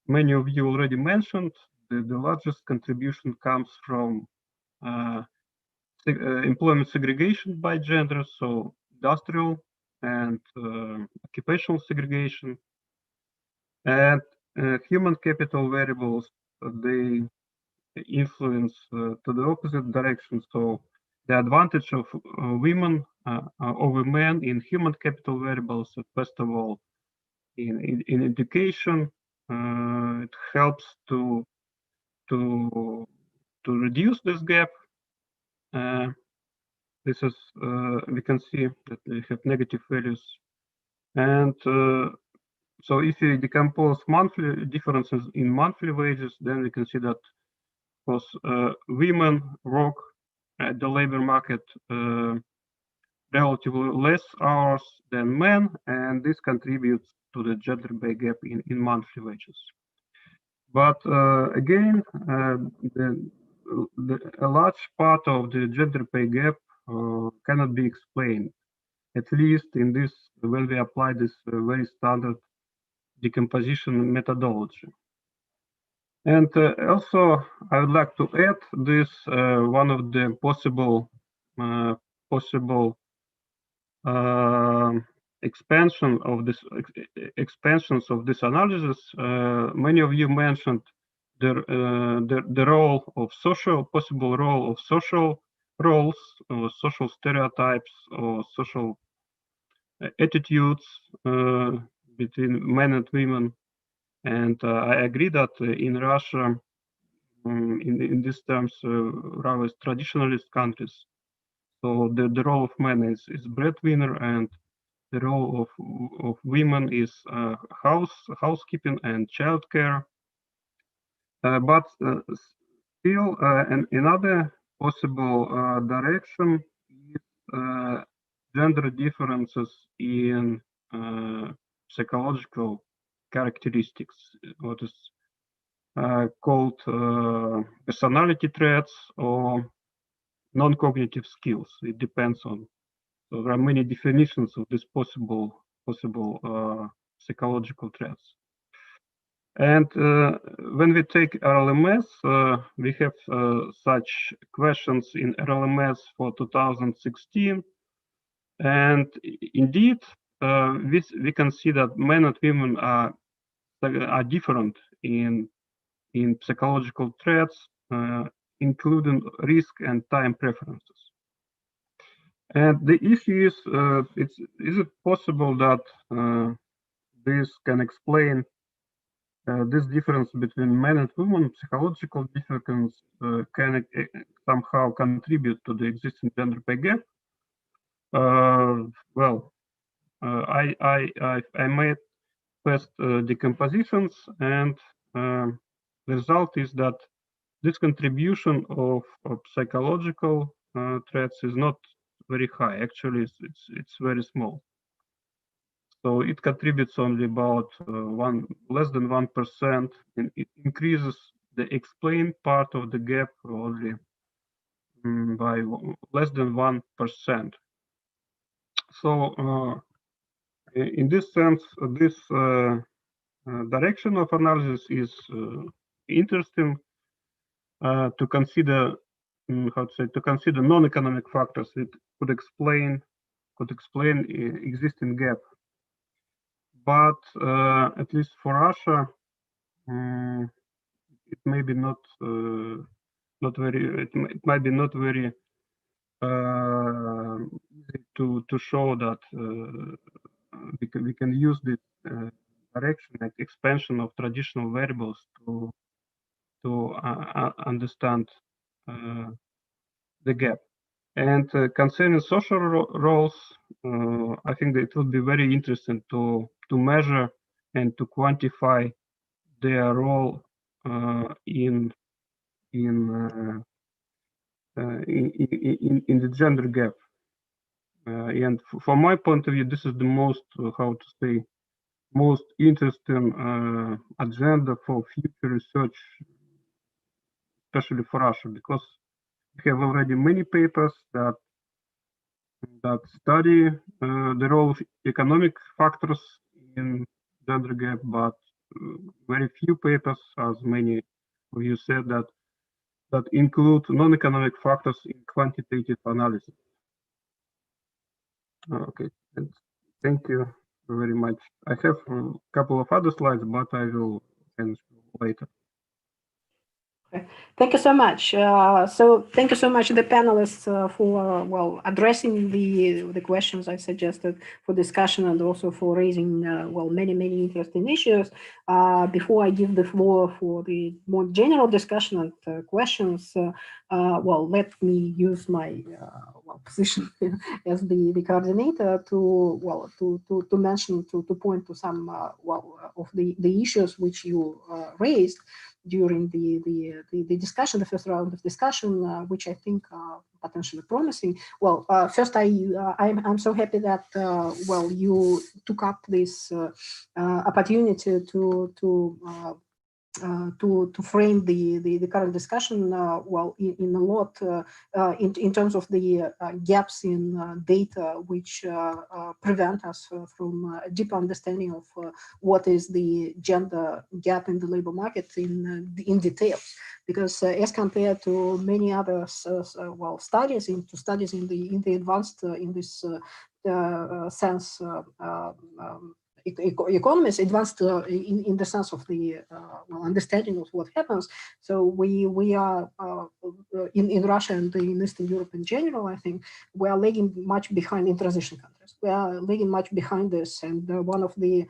many of you already mentioned, the largest contribution comes from employment segregation by gender, so industrial and occupational segregation, and human capital variables, they influence to the opposite direction. So the advantage of women over men in human capital variables, first of all, in education, it helps to reduce this gap. This is we can see that we have negative values, and so if you decompose monthly differences in monthly wages, then we can see that, of course, women work at the labor market relatively less hours than men, and this contributes to the gender pay gap in monthly wages. But again, a large part of the gender pay gap cannot be explained, at least in this, when we apply this very standard decomposition methodology. And also, I would like to add this one of the possible expansions of this analysis. Many of you mentioned the role of possible role of social roles, or social stereotypes, or social attitudes between men and women. And I agree that in Russia, in these terms, rather traditionalist countries, so the role of men is breadwinner, and the role of women is housekeeping and childcare. But still, another possible direction is gender differences in psychological characteristics, what is called personality traits or non-cognitive skills. It depends on. So there are many definitions of this possible psychological traits. And when we take RLMS, we have such questions in RLMS for 2016. And indeed, we can see that men and women are different in psychological traits, including risk and time preferences. And the issue is, is it possible that this can explain this difference between men and women? Psychological difference can somehow contribute to the existing gender pay gap? Well, I made first decompositions, and the result is that this contribution of psychological traits is not very high. Actually, it's very small. So it contributes only about less than 1%, and it increases the explained part of the gap only by less than 1%. So in this sense, this direction of analysis is interesting to consider. How to say? To consider non-economic factors that could explain existing gap. But at least for Russia, it may be not very. It might be not very easy to show that we can use this direction, like expansion of traditional variables, to understand the gap. And concerning social roles, I think that it will be very interesting to measure and to quantify their role in the gender gap. And from my point of view, this is the most, how to say, most interesting agenda for future research, especially for Russia, because we have already many papers that study the role of economic factors in gender gap, but very few papers, as many of you said, that include non-economic factors in quantitative analysis. Okay, and thank you very much. I have a couple of other slides, but I will finish later. Okay. Thank you so much. So thank you so much, the panelists, for well addressing the questions I suggested for discussion, and also for raising well many interesting issues. Before I give the floor for the more general discussion and questions, well, let me use my well position as the coordinator to mention, to point to some well of the issues which you raised during the discussion, the first round of discussion, which I think are potentially promising. Well, first, I'm so happy that well you took up this opportunity to to frame the current discussion, well, in a lot in terms of the gaps in data which prevent us from a deep understanding of what is the gender gap in the labor market in details. Because as compared to many other well studies in the advanced in this sense. Economists advanced in the sense of the well, understanding of what happens. So we are in Russia and in Eastern Europe in general, I think we are lagging much behind in transition countries. We are lagging much behind this, and one of the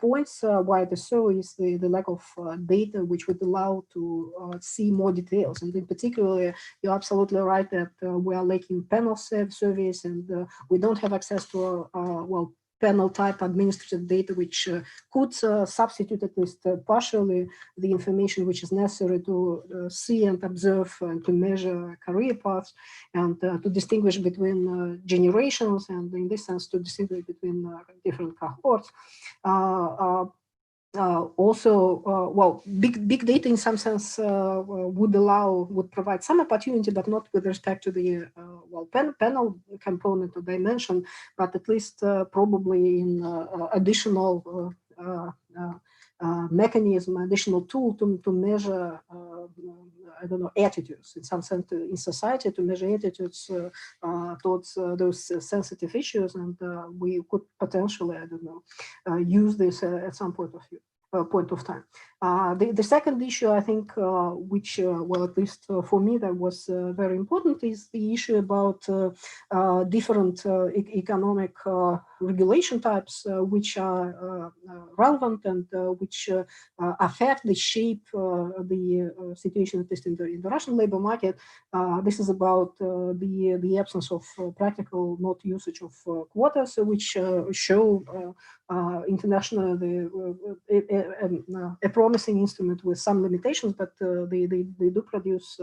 points why it is so is the lack of data which would allow to see more details. And in particular, you're absolutely right that we are lacking panel surveys, and we don't have access to well, panel type administrative data, which could substitute at least partially the information which is necessary to see and observe and to measure career paths, and to distinguish between generations, and in this sense to distinguish between different cohorts. Also, well, big data in some sense would provide some opportunity, but not with respect to the well, panel component or dimension, but at least probably in additional mechanism, additional tool to measure, I don't know, attitudes in some sense in society, to measure attitudes towards those sensitive issues, and we could potentially, I don't know, use this at some point of time. The second issue, I think, which, well, at least for me, that was very important, is the issue about different economic regulation types, which are relevant and which affect the shape, the situation, at least in the Russian labor market. This is about the absence of practical not usage of quotas, which show internationally a promising instrument with some limitations, but they do produce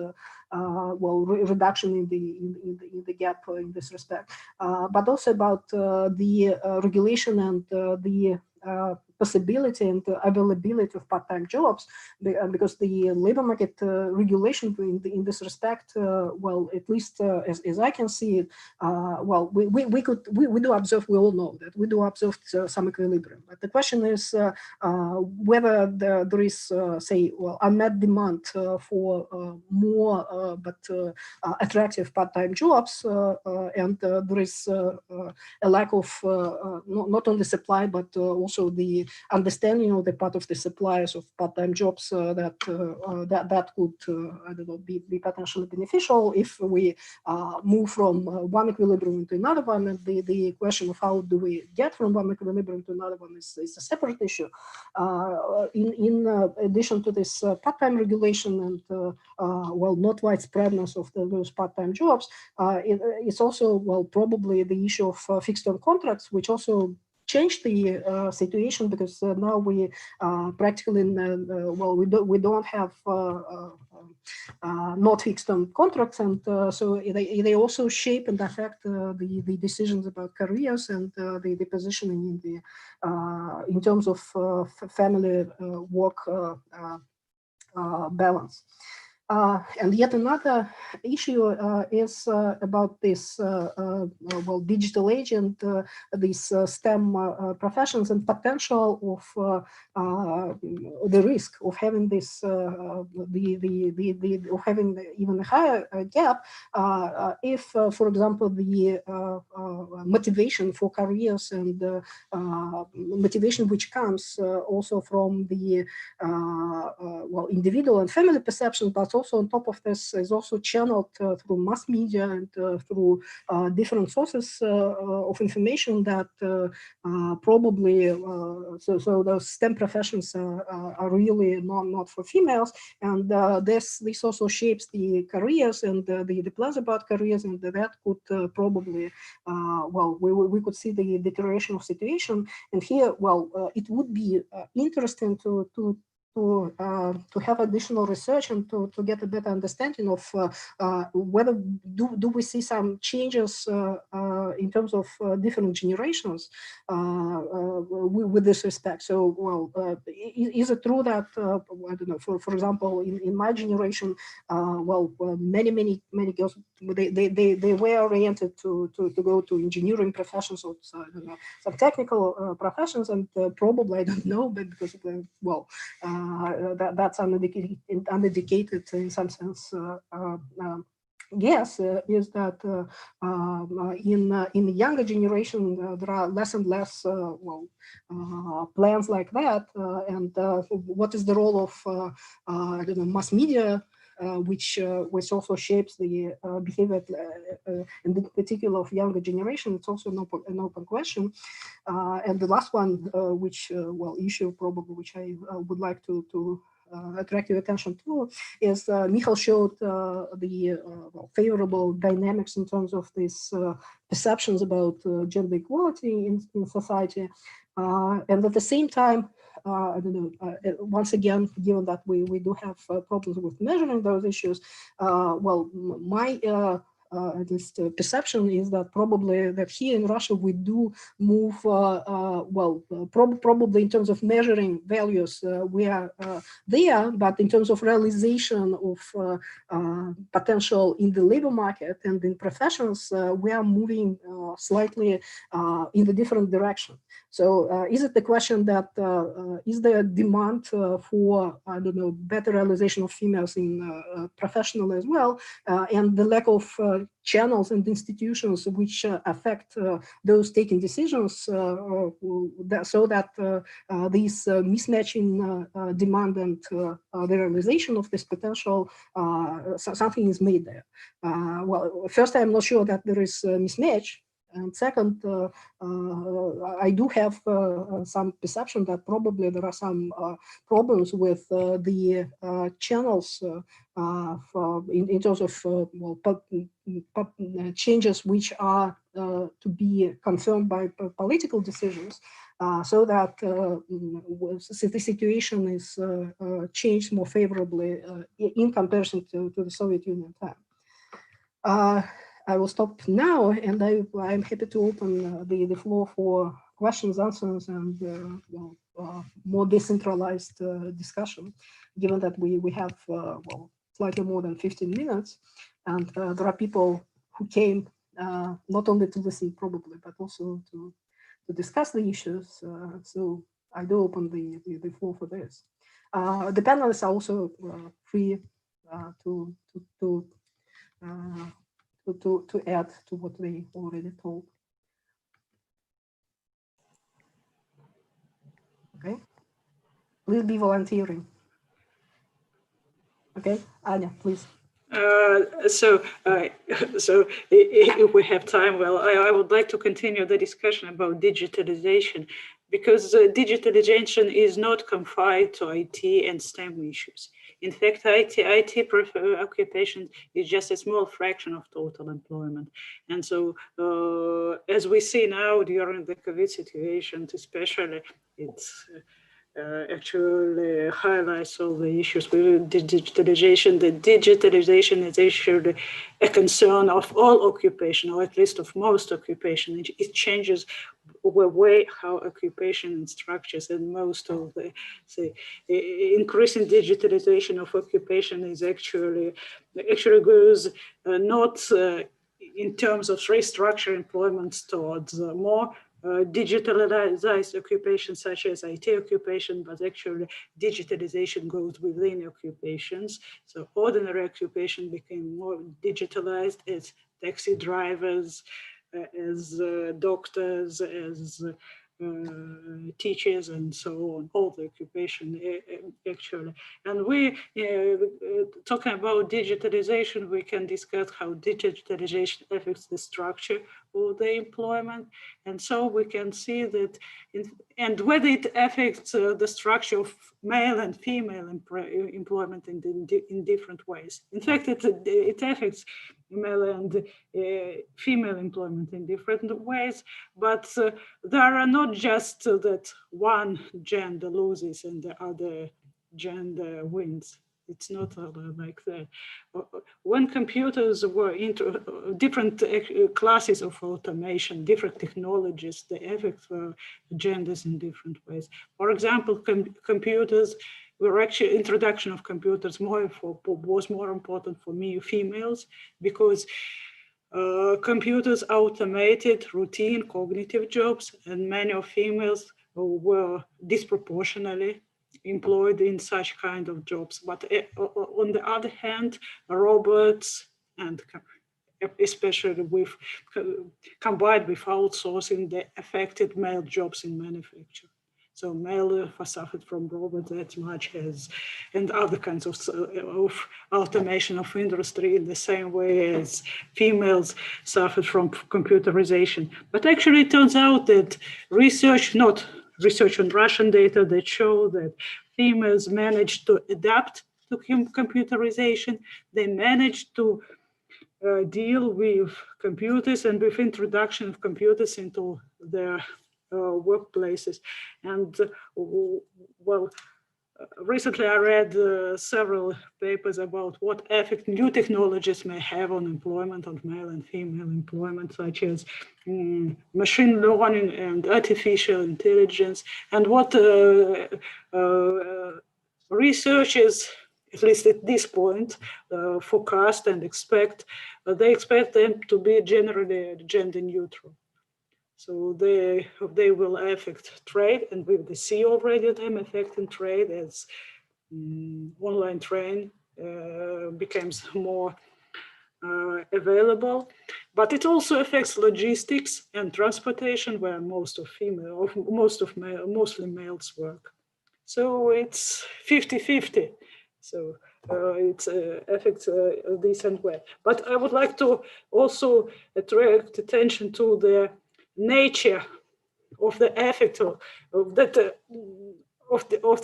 well, reduction in the gap in this respect, but also about the regulation and the possibility and availability of part-time jobs, because the labor market regulation in this respect, well, at least as I can see it, well, we do observe, we all know that we do observe some equilibrium. But the question is whether there is, say, well, unmet demand for more but attractive part-time jobs, and there is a lack of not only supply but also the understanding of the part of the suppliers of part-time jobs that could I don't know, be potentially beneficial if we move from one equilibrium to another one. And the question of how do we get from one equilibrium to another one is a separate issue. In addition to this part-time regulation and well, not widespreadness of those part-time jobs, it's also, well, probably the issue of fixed-term contracts, which also changed the situation, because now we practically well, we don't have not fixed-term contracts, and so they also shape and affect the decisions about careers and the positioning in terms of family work balance. And yet another issue is about this well, digital age and these STEM professions and potential of the risk of having this of having even a higher gap if, for example, the motivation for careers and motivation which comes also from the well, individual and family perception, but also on top of this is also channeled through mass media and through different sources of information that probably so those STEM professions are really not for females, and this also shapes the careers and the plans about careers, and that could probably well, we could see the deterioration of situation. And here, well, it would be interesting to have additional research and to get a better understanding of whether do we see some changes in terms of different generations with this respect. So, well, is it true that I don't know, for example, in my generation, many girls they were oriented to go to engineering professions or I don't know, some technical professions, and probably I don't know, but because that's uneducated in some sense. Yes, is that in the younger generation there are less and less plans like that, and what is the role of I don't know, mass media, which also shapes the behavior in particular of younger generation? It's also an open question. And the last one, which issue probably which I would like to attract your attention to, is Mychal showed the favorable dynamics in terms of these perceptions about gender equality in society, and at the same time, I don't know, once again, given that we do have problems with measuring those issues, my at least perception is that probably that here in Russia we do move probably in terms of measuring values we are there, but in terms of realization of potential in the labor market and in professions, we are moving slightly in the different direction. So is it the question that is there a demand for, I don't know, better realization of females in professional as well, and the lack of channels and institutions which affect those taking decisions, so that this mismatching demand and the realization of this potential, something is made there. First, I'm not sure that there is a mismatch. And second, I do have some perception that probably there are some problems with the channels in terms of changes which are to be confirmed by political decisions, so that the situation is changed more favorably in comparison to the Soviet Union time. I will stop now, and I'm happy to open the floor for questions, answers, and more decentralized discussion, given that we have slightly more than 15 minutes, and there are people who came not only to listen probably, but also to discuss the issues. So I do open the floor for this. The panelists are also free to add to what they already told. Okay, please be volunteering. Okay, Anya, please. So if we have time, well, I would like to continue the discussion about digitalization, because digitalization is not confined to IT and STEM issues. In fact, IT occupation is just a small fraction of total employment. And so as we see now during the COVID situation, especially, it's actually highlights all the issues with digitalization. The digitalization is actually a concern of all occupation, or at least of most occupation. It changes the way how occupation structures, and most of the increasing digitalization of occupation is actually goes not in terms of restructure employment towards more digitalized occupations such as IT occupation, but actually digitalization goes within occupations. So ordinary occupation became more digitalized, as taxi drivers, as doctors, as teachers, and so on, all the occupation actually. And we, talking about digitalization, we can discuss how digitalization affects the structure of the employment. And so we can see that, and whether it affects the structure of male and female employment in different ways. In fact, it affects male and female employment in different ways, but there are not just that one gender loses and the other gender wins. It's not like that. When computers were into different classes of automation, different technologies, they affect genders in different ways. For example, computers were actually, introduction of computers was more important for me, females, because computers automated routine cognitive jobs, and many of females were disproportionately employed in such kind of jobs. But on the other hand, robots, and especially with combined with outsourcing, they affected male jobs in manufacture. So male suffered from robots as much as, and other kinds of automation of industry in the same way as females suffered from computerization. But actually it turns out that research on Russian data that show that females managed to adapt to computerization. They managed to deal with computers and with introduction of computers into their workplaces. And well, recently I read several papers about what effect new technologies may have on employment, on male and female employment, such as machine learning and artificial intelligence, and what researchers, at least at this point, forecast and expect. They expect them to be generally gender neutral. So they will affect trade, and we see already them affecting trade as online training becomes more available. But it also affects logistics and transportation, where mostly males work. So it's 50-50. So it affects this and way. But I would like to also attract attention to the nature of the effect of the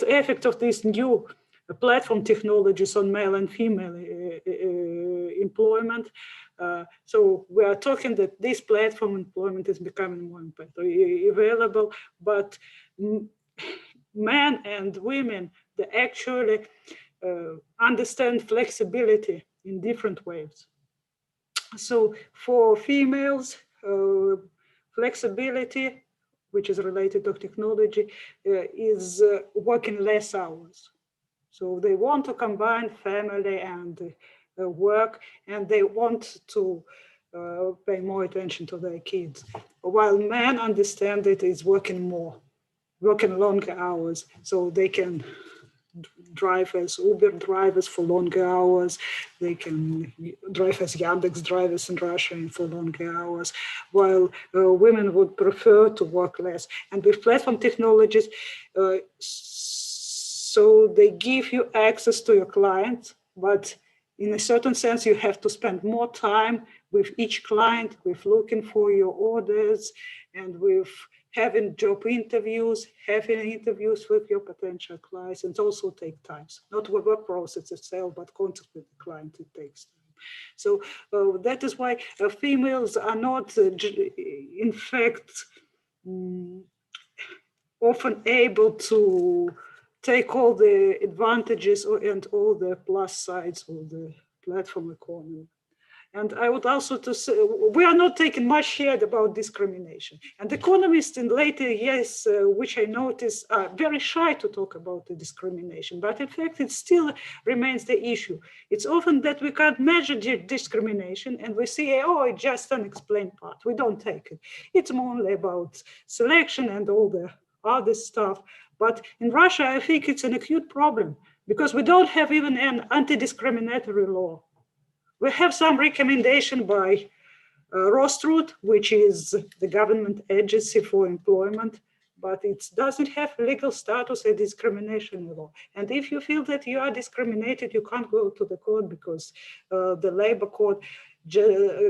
effect of these new platform technologies on male and female employment. So we are talking that this platform employment is becoming more available, but men and women, they actually understand flexibility in different ways. So for females, flexibility, which is related to technology, is working less hours. So they want to combine family and work, and they want to pay more attention to their kids. While men understand it is working more, working longer hours, so they can drive as Uber drivers for longer hours. They can drive as Yandex drivers in Russia for longer hours, while women would prefer to work less. And with platform technologies, so they give you access to your clients, but in a certain sense, you have to spend more time with each client, with looking for your orders, and with having job interviews, having interviews with your potential clients, and also take time. Not the work process itself, but contact with the client, it takes time. So that is why females are not, in fact, often able to take all the advantages and all the plus sides of the platform economy. And I would also to say, we are not taking much here about discrimination. And economists in later years, which I notice, are very shy to talk about the discrimination. But in fact, it still remains the issue. It's often that we can't measure discrimination, and we see, oh, it's just an unexplained part. We don't take it. It's more about selection and all the other stuff. But in Russia, I think it's an acute problem, because we don't have even an anti-discriminatory law. We have some recommendation by Rostrud, which is the government agency for employment, but it doesn't have legal status as discrimination law. And if you feel that you are discriminated, you can't go to the court, because the labor code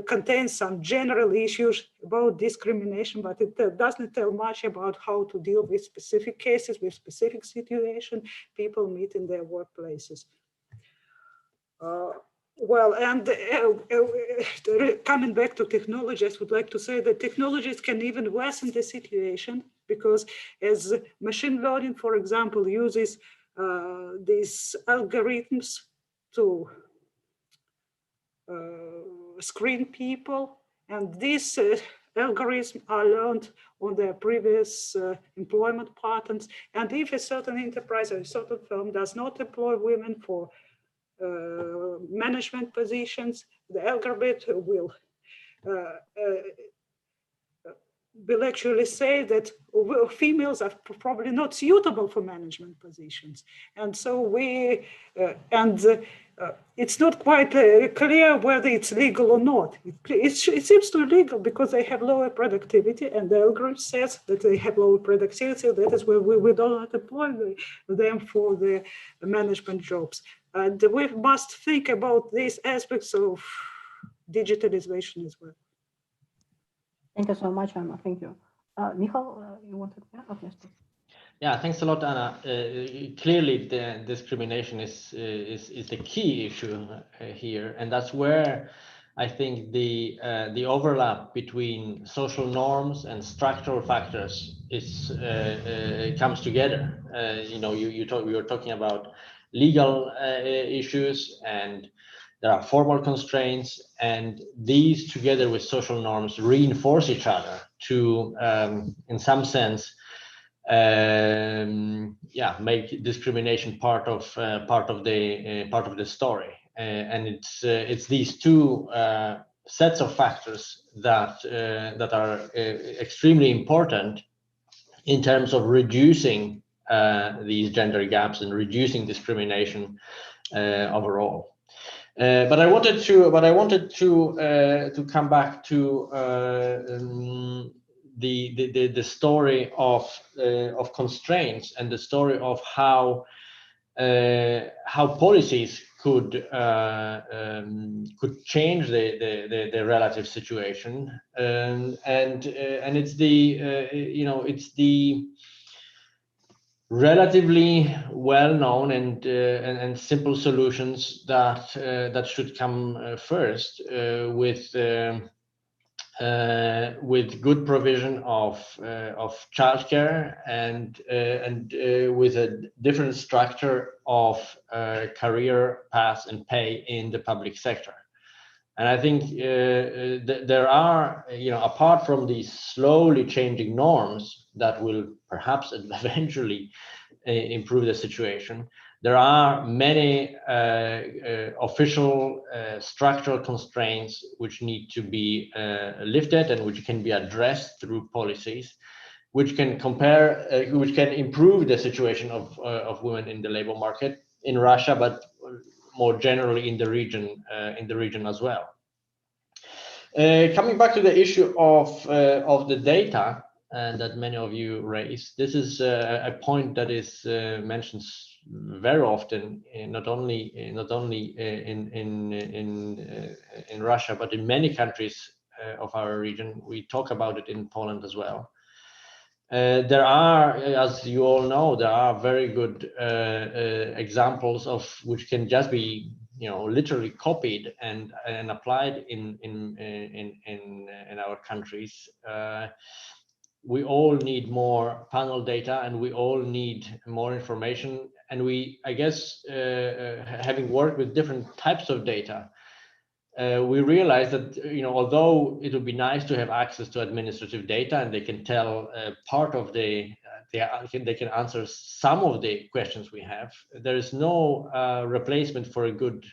contains some general issues about discrimination, but it doesn't tell much about how to deal with specific cases, with specific situations people meet in their workplaces. Well, and coming back to technology, I would like to say that technologies can even worsen the situation, because as machine learning, for example, uses these algorithms to screen people, and these algorithms are learned on their previous employment patterns. And if a certain enterprise or a certain firm does not employ women for management positions, the algorithm will actually say that females are probably not suitable for management positions. And so it's not quite clear whether it's legal or not. It seems to be legal because they have lower productivity, and the algorithm says that they have lower productivity. That is where we do not employ them for the management jobs. And we must think about these aspects of digitalization as well. Thank you so much, Anna. Thank you. Mychal, you wanted? Yeah, okay. Yeah, thanks a lot, Anna. Clearly, the discrimination is the key issue here, and that's where I think the overlap between social norms and structural factors comes together. We were talking about legal issues, and there are formal constraints, and these together with social norms reinforce each other to, in some sense, make discrimination part of the story, and it's these two sets of factors that are extremely important in terms of reducing these gender gaps and reducing discrimination overall. But I wanted to come back to the story of constraints and the story of how policies could change the relative situation, and it's the relatively well-known and simple solutions that should come first, with good provision of childcare and with a different structure of career paths and pay in the public sector. And I think there are, apart from these slowly changing norms that will perhaps eventually improve the situation, there are many official structural constraints which need to be lifted and which can be addressed through policies, which can improve the situation of women in the labor market in Russia, but more generally in the region as well. Coming back to the issue of the data that many of you raised, this is a point that is mentioned very often, not only in Russia, but in many countries of our region. We talk about it in Poland as well. There are, as you all know, there are very good examples of which can just be, literally copied and applied in our countries. We all need more panel data, and we all need more information. And I guess, having worked with different types of data, we realize that, although it would be nice to have access to administrative data and they can tell part of they can answer some of the questions we have, there is no replacement for a good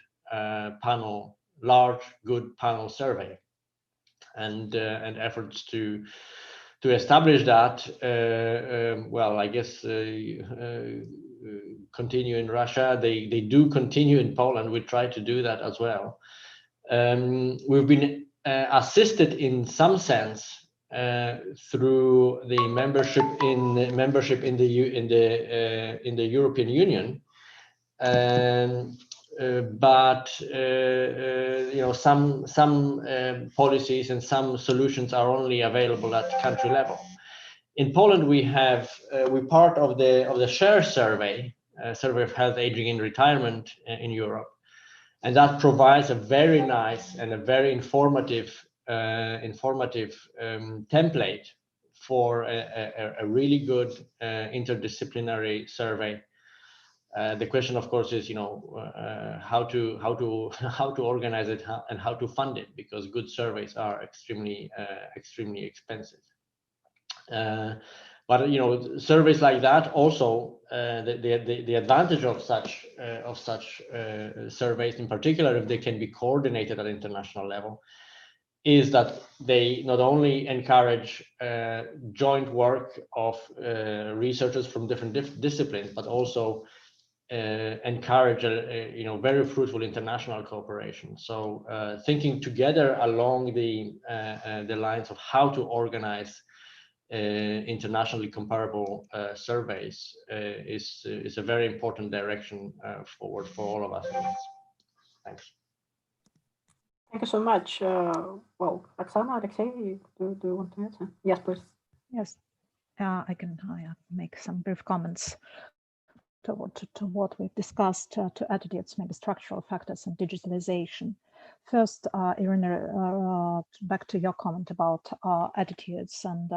large good panel survey, and efforts to establish that, well, I guess continue in Russia. They do continue in Poland. We try to do that as well. We've been assisted in some sense through the membership in the European Union, but some policies and some solutions are only available at country level. In Poland, we're part of the SHARE survey of health, aging, and retirement in Europe. And that provides a very nice and a very informative template for a really good interdisciplinary survey The question, of course, is how to organize it and how to fund it, because good surveys are extremely expensive. But surveys like that also, the advantage of such surveys, in particular if they can be coordinated at international level, is that they not only encourage joint work of researchers from different disciplines, but also encourage very fruitful international cooperation. So thinking together along the lines of how to organize internationally comparable surveys is a very important direction forward for all of us. Thanks. Thank you so much. Well, Oksana, Alexey, do you want to answer? Yes, please. Yes, I can make some brief comments to what we've discussed, to attitudes, maybe structural factors and digitalization. First, Irina, back to your comment about attitudes and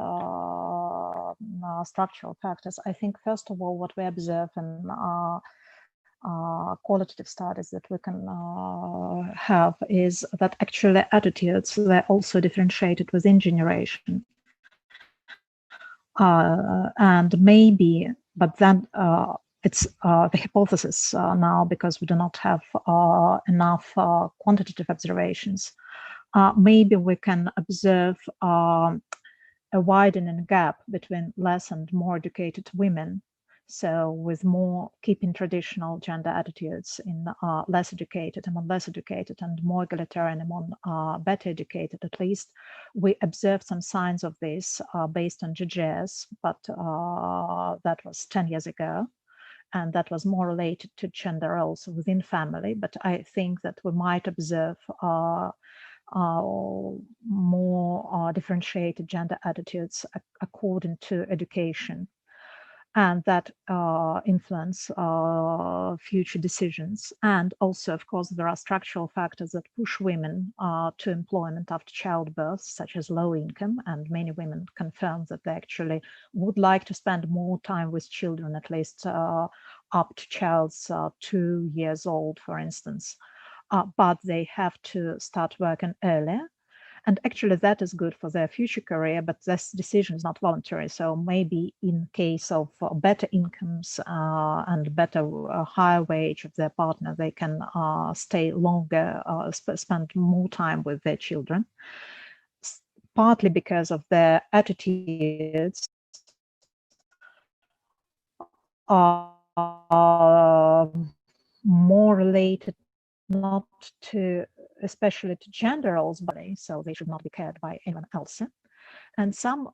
structural factors. I think, first of all, what we observe in qualitative studies that we can have is that actually attitudes, they're also differentiated within generation. And maybe, but then it's the hypothesis now, because we do not have enough quantitative observations. Maybe we can observe a widening gap between less and more educated women. So with more keeping traditional gender attitudes in less educated, among less educated, and more egalitarian among better educated, at least, we observed some signs of this based on GGS, but that was 10 years ago. And that was more related to gender roles within family. But I think that we might observe more differentiated gender attitudes according to education. And that influence future decisions. And also, of course, there are structural factors that push women to employment after childbirth, such as low income. And many women confirm that they actually would like to spend more time with children, at least up to child's 2 years old, for instance. But they have to start working earlier. And actually that is good for their future career, but this decision is not voluntary. So maybe in case of better incomes and better higher wage of their partner, they can stay longer, spend more time with their children, partly because of their attitudes are more related not to, especially to gender roles, but so they should not be cared by anyone else. And some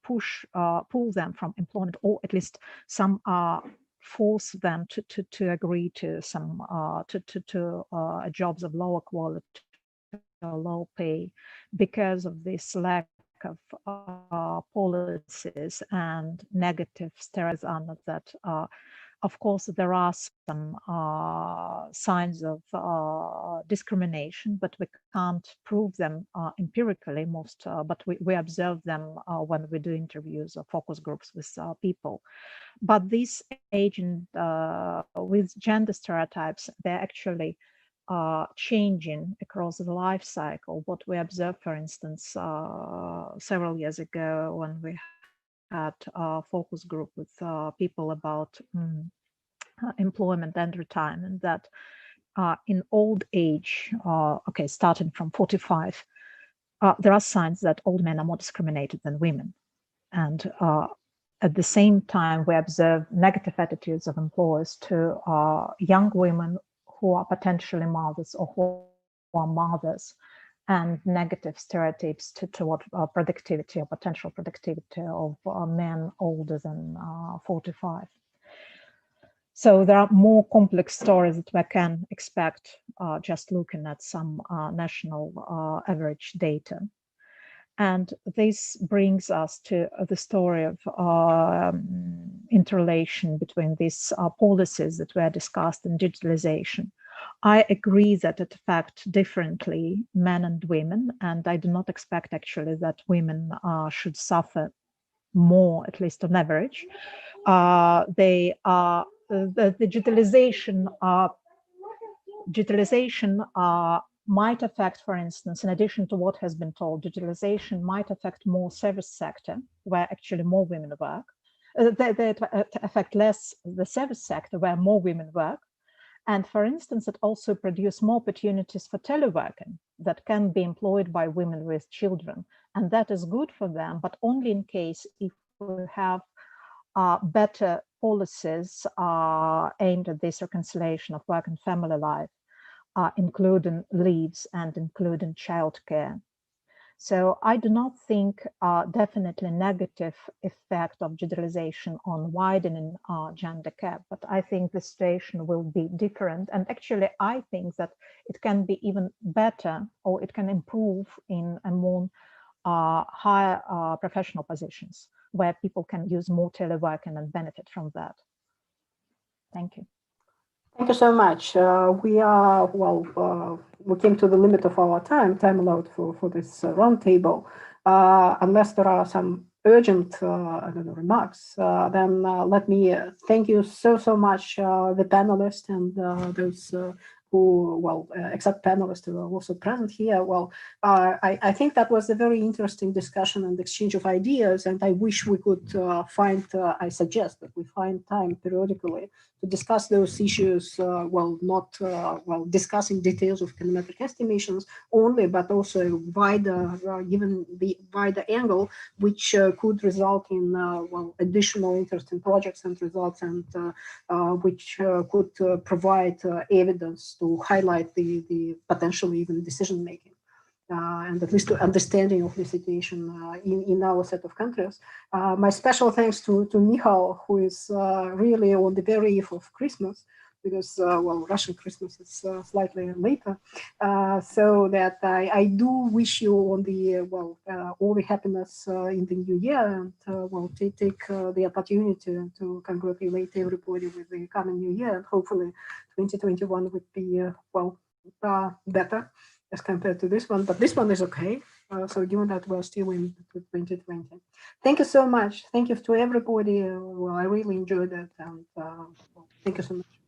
pull them from employment, or at least some force them to agree to some jobs of lower quality or low pay, because of this lack of policies and negative stereotypes on that. Of course, there are some signs of discrimination, but we can't prove them empirically but we observe them when we do interviews or focus groups with people. But this agent with gender stereotypes, they're actually changing across the life cycle. What we observed, for instance, several years ago when we had a focus group with people about employment and retirement, that in old age, starting from 45, there are signs that old men are more discriminated than women. And at the same time, we observe negative attitudes of employers to young women who are potentially mothers or who are mothers, and negative stereotypes toward productivity or potential productivity of men older than 45. So there are more complex stories that we can expect just looking at some national average data. And this brings us to the story of interrelation between these policies that were discussed in digitalization. I agree that it affects differently men and women, and I do not expect actually that women should suffer more, at least on average. They are the digitalization might affect, for instance, in addition to what has been told, digitalization might affect more service sector, where actually more women work. They affect less the service sector, where more women work. And for instance, it also produces more opportunities for teleworking that can be employed by women with children. And that is good for them, but only in case if we have better policies aimed at this reconciliation of work and family life, including leaves and including childcare. So I do not think definitely negative effect of digitalization on widening gender gap, but I think the situation will be different. And actually, I think that it can be even better, or it can improve in a more higher professional positions where people can use more teleworking and benefit from that. Thank you. Thank you so much. We are, we came to the limit of our time allowed for this roundtable. Unless there are some urgent remarks, then let me thank you so much, the panelists and those who, except panelists who are also present here. I think that was a very interesting discussion and exchange of ideas, and I wish we could I suggest that we find time periodically to discuss those issues, not discussing details of econometric estimations only, but also wider, given the wider angle, which could result in additional interesting projects and results, and which could provide evidence to highlight the potential even decision making. And at least to understanding of the situation in our set of countries. My special thanks to Mychal, who is really on the very eve of Christmas, because, Russian Christmas is slightly later. So that I do wish you on the, all the happiness in the new year, and take the opportunity to congratulate everybody with the coming new year, and hopefully 2021 would be, better as compared to this one, but this one is okay. So given that we're still in 2020. Thank you so much. Thank you to everybody. I really enjoyed it, and thank you so much.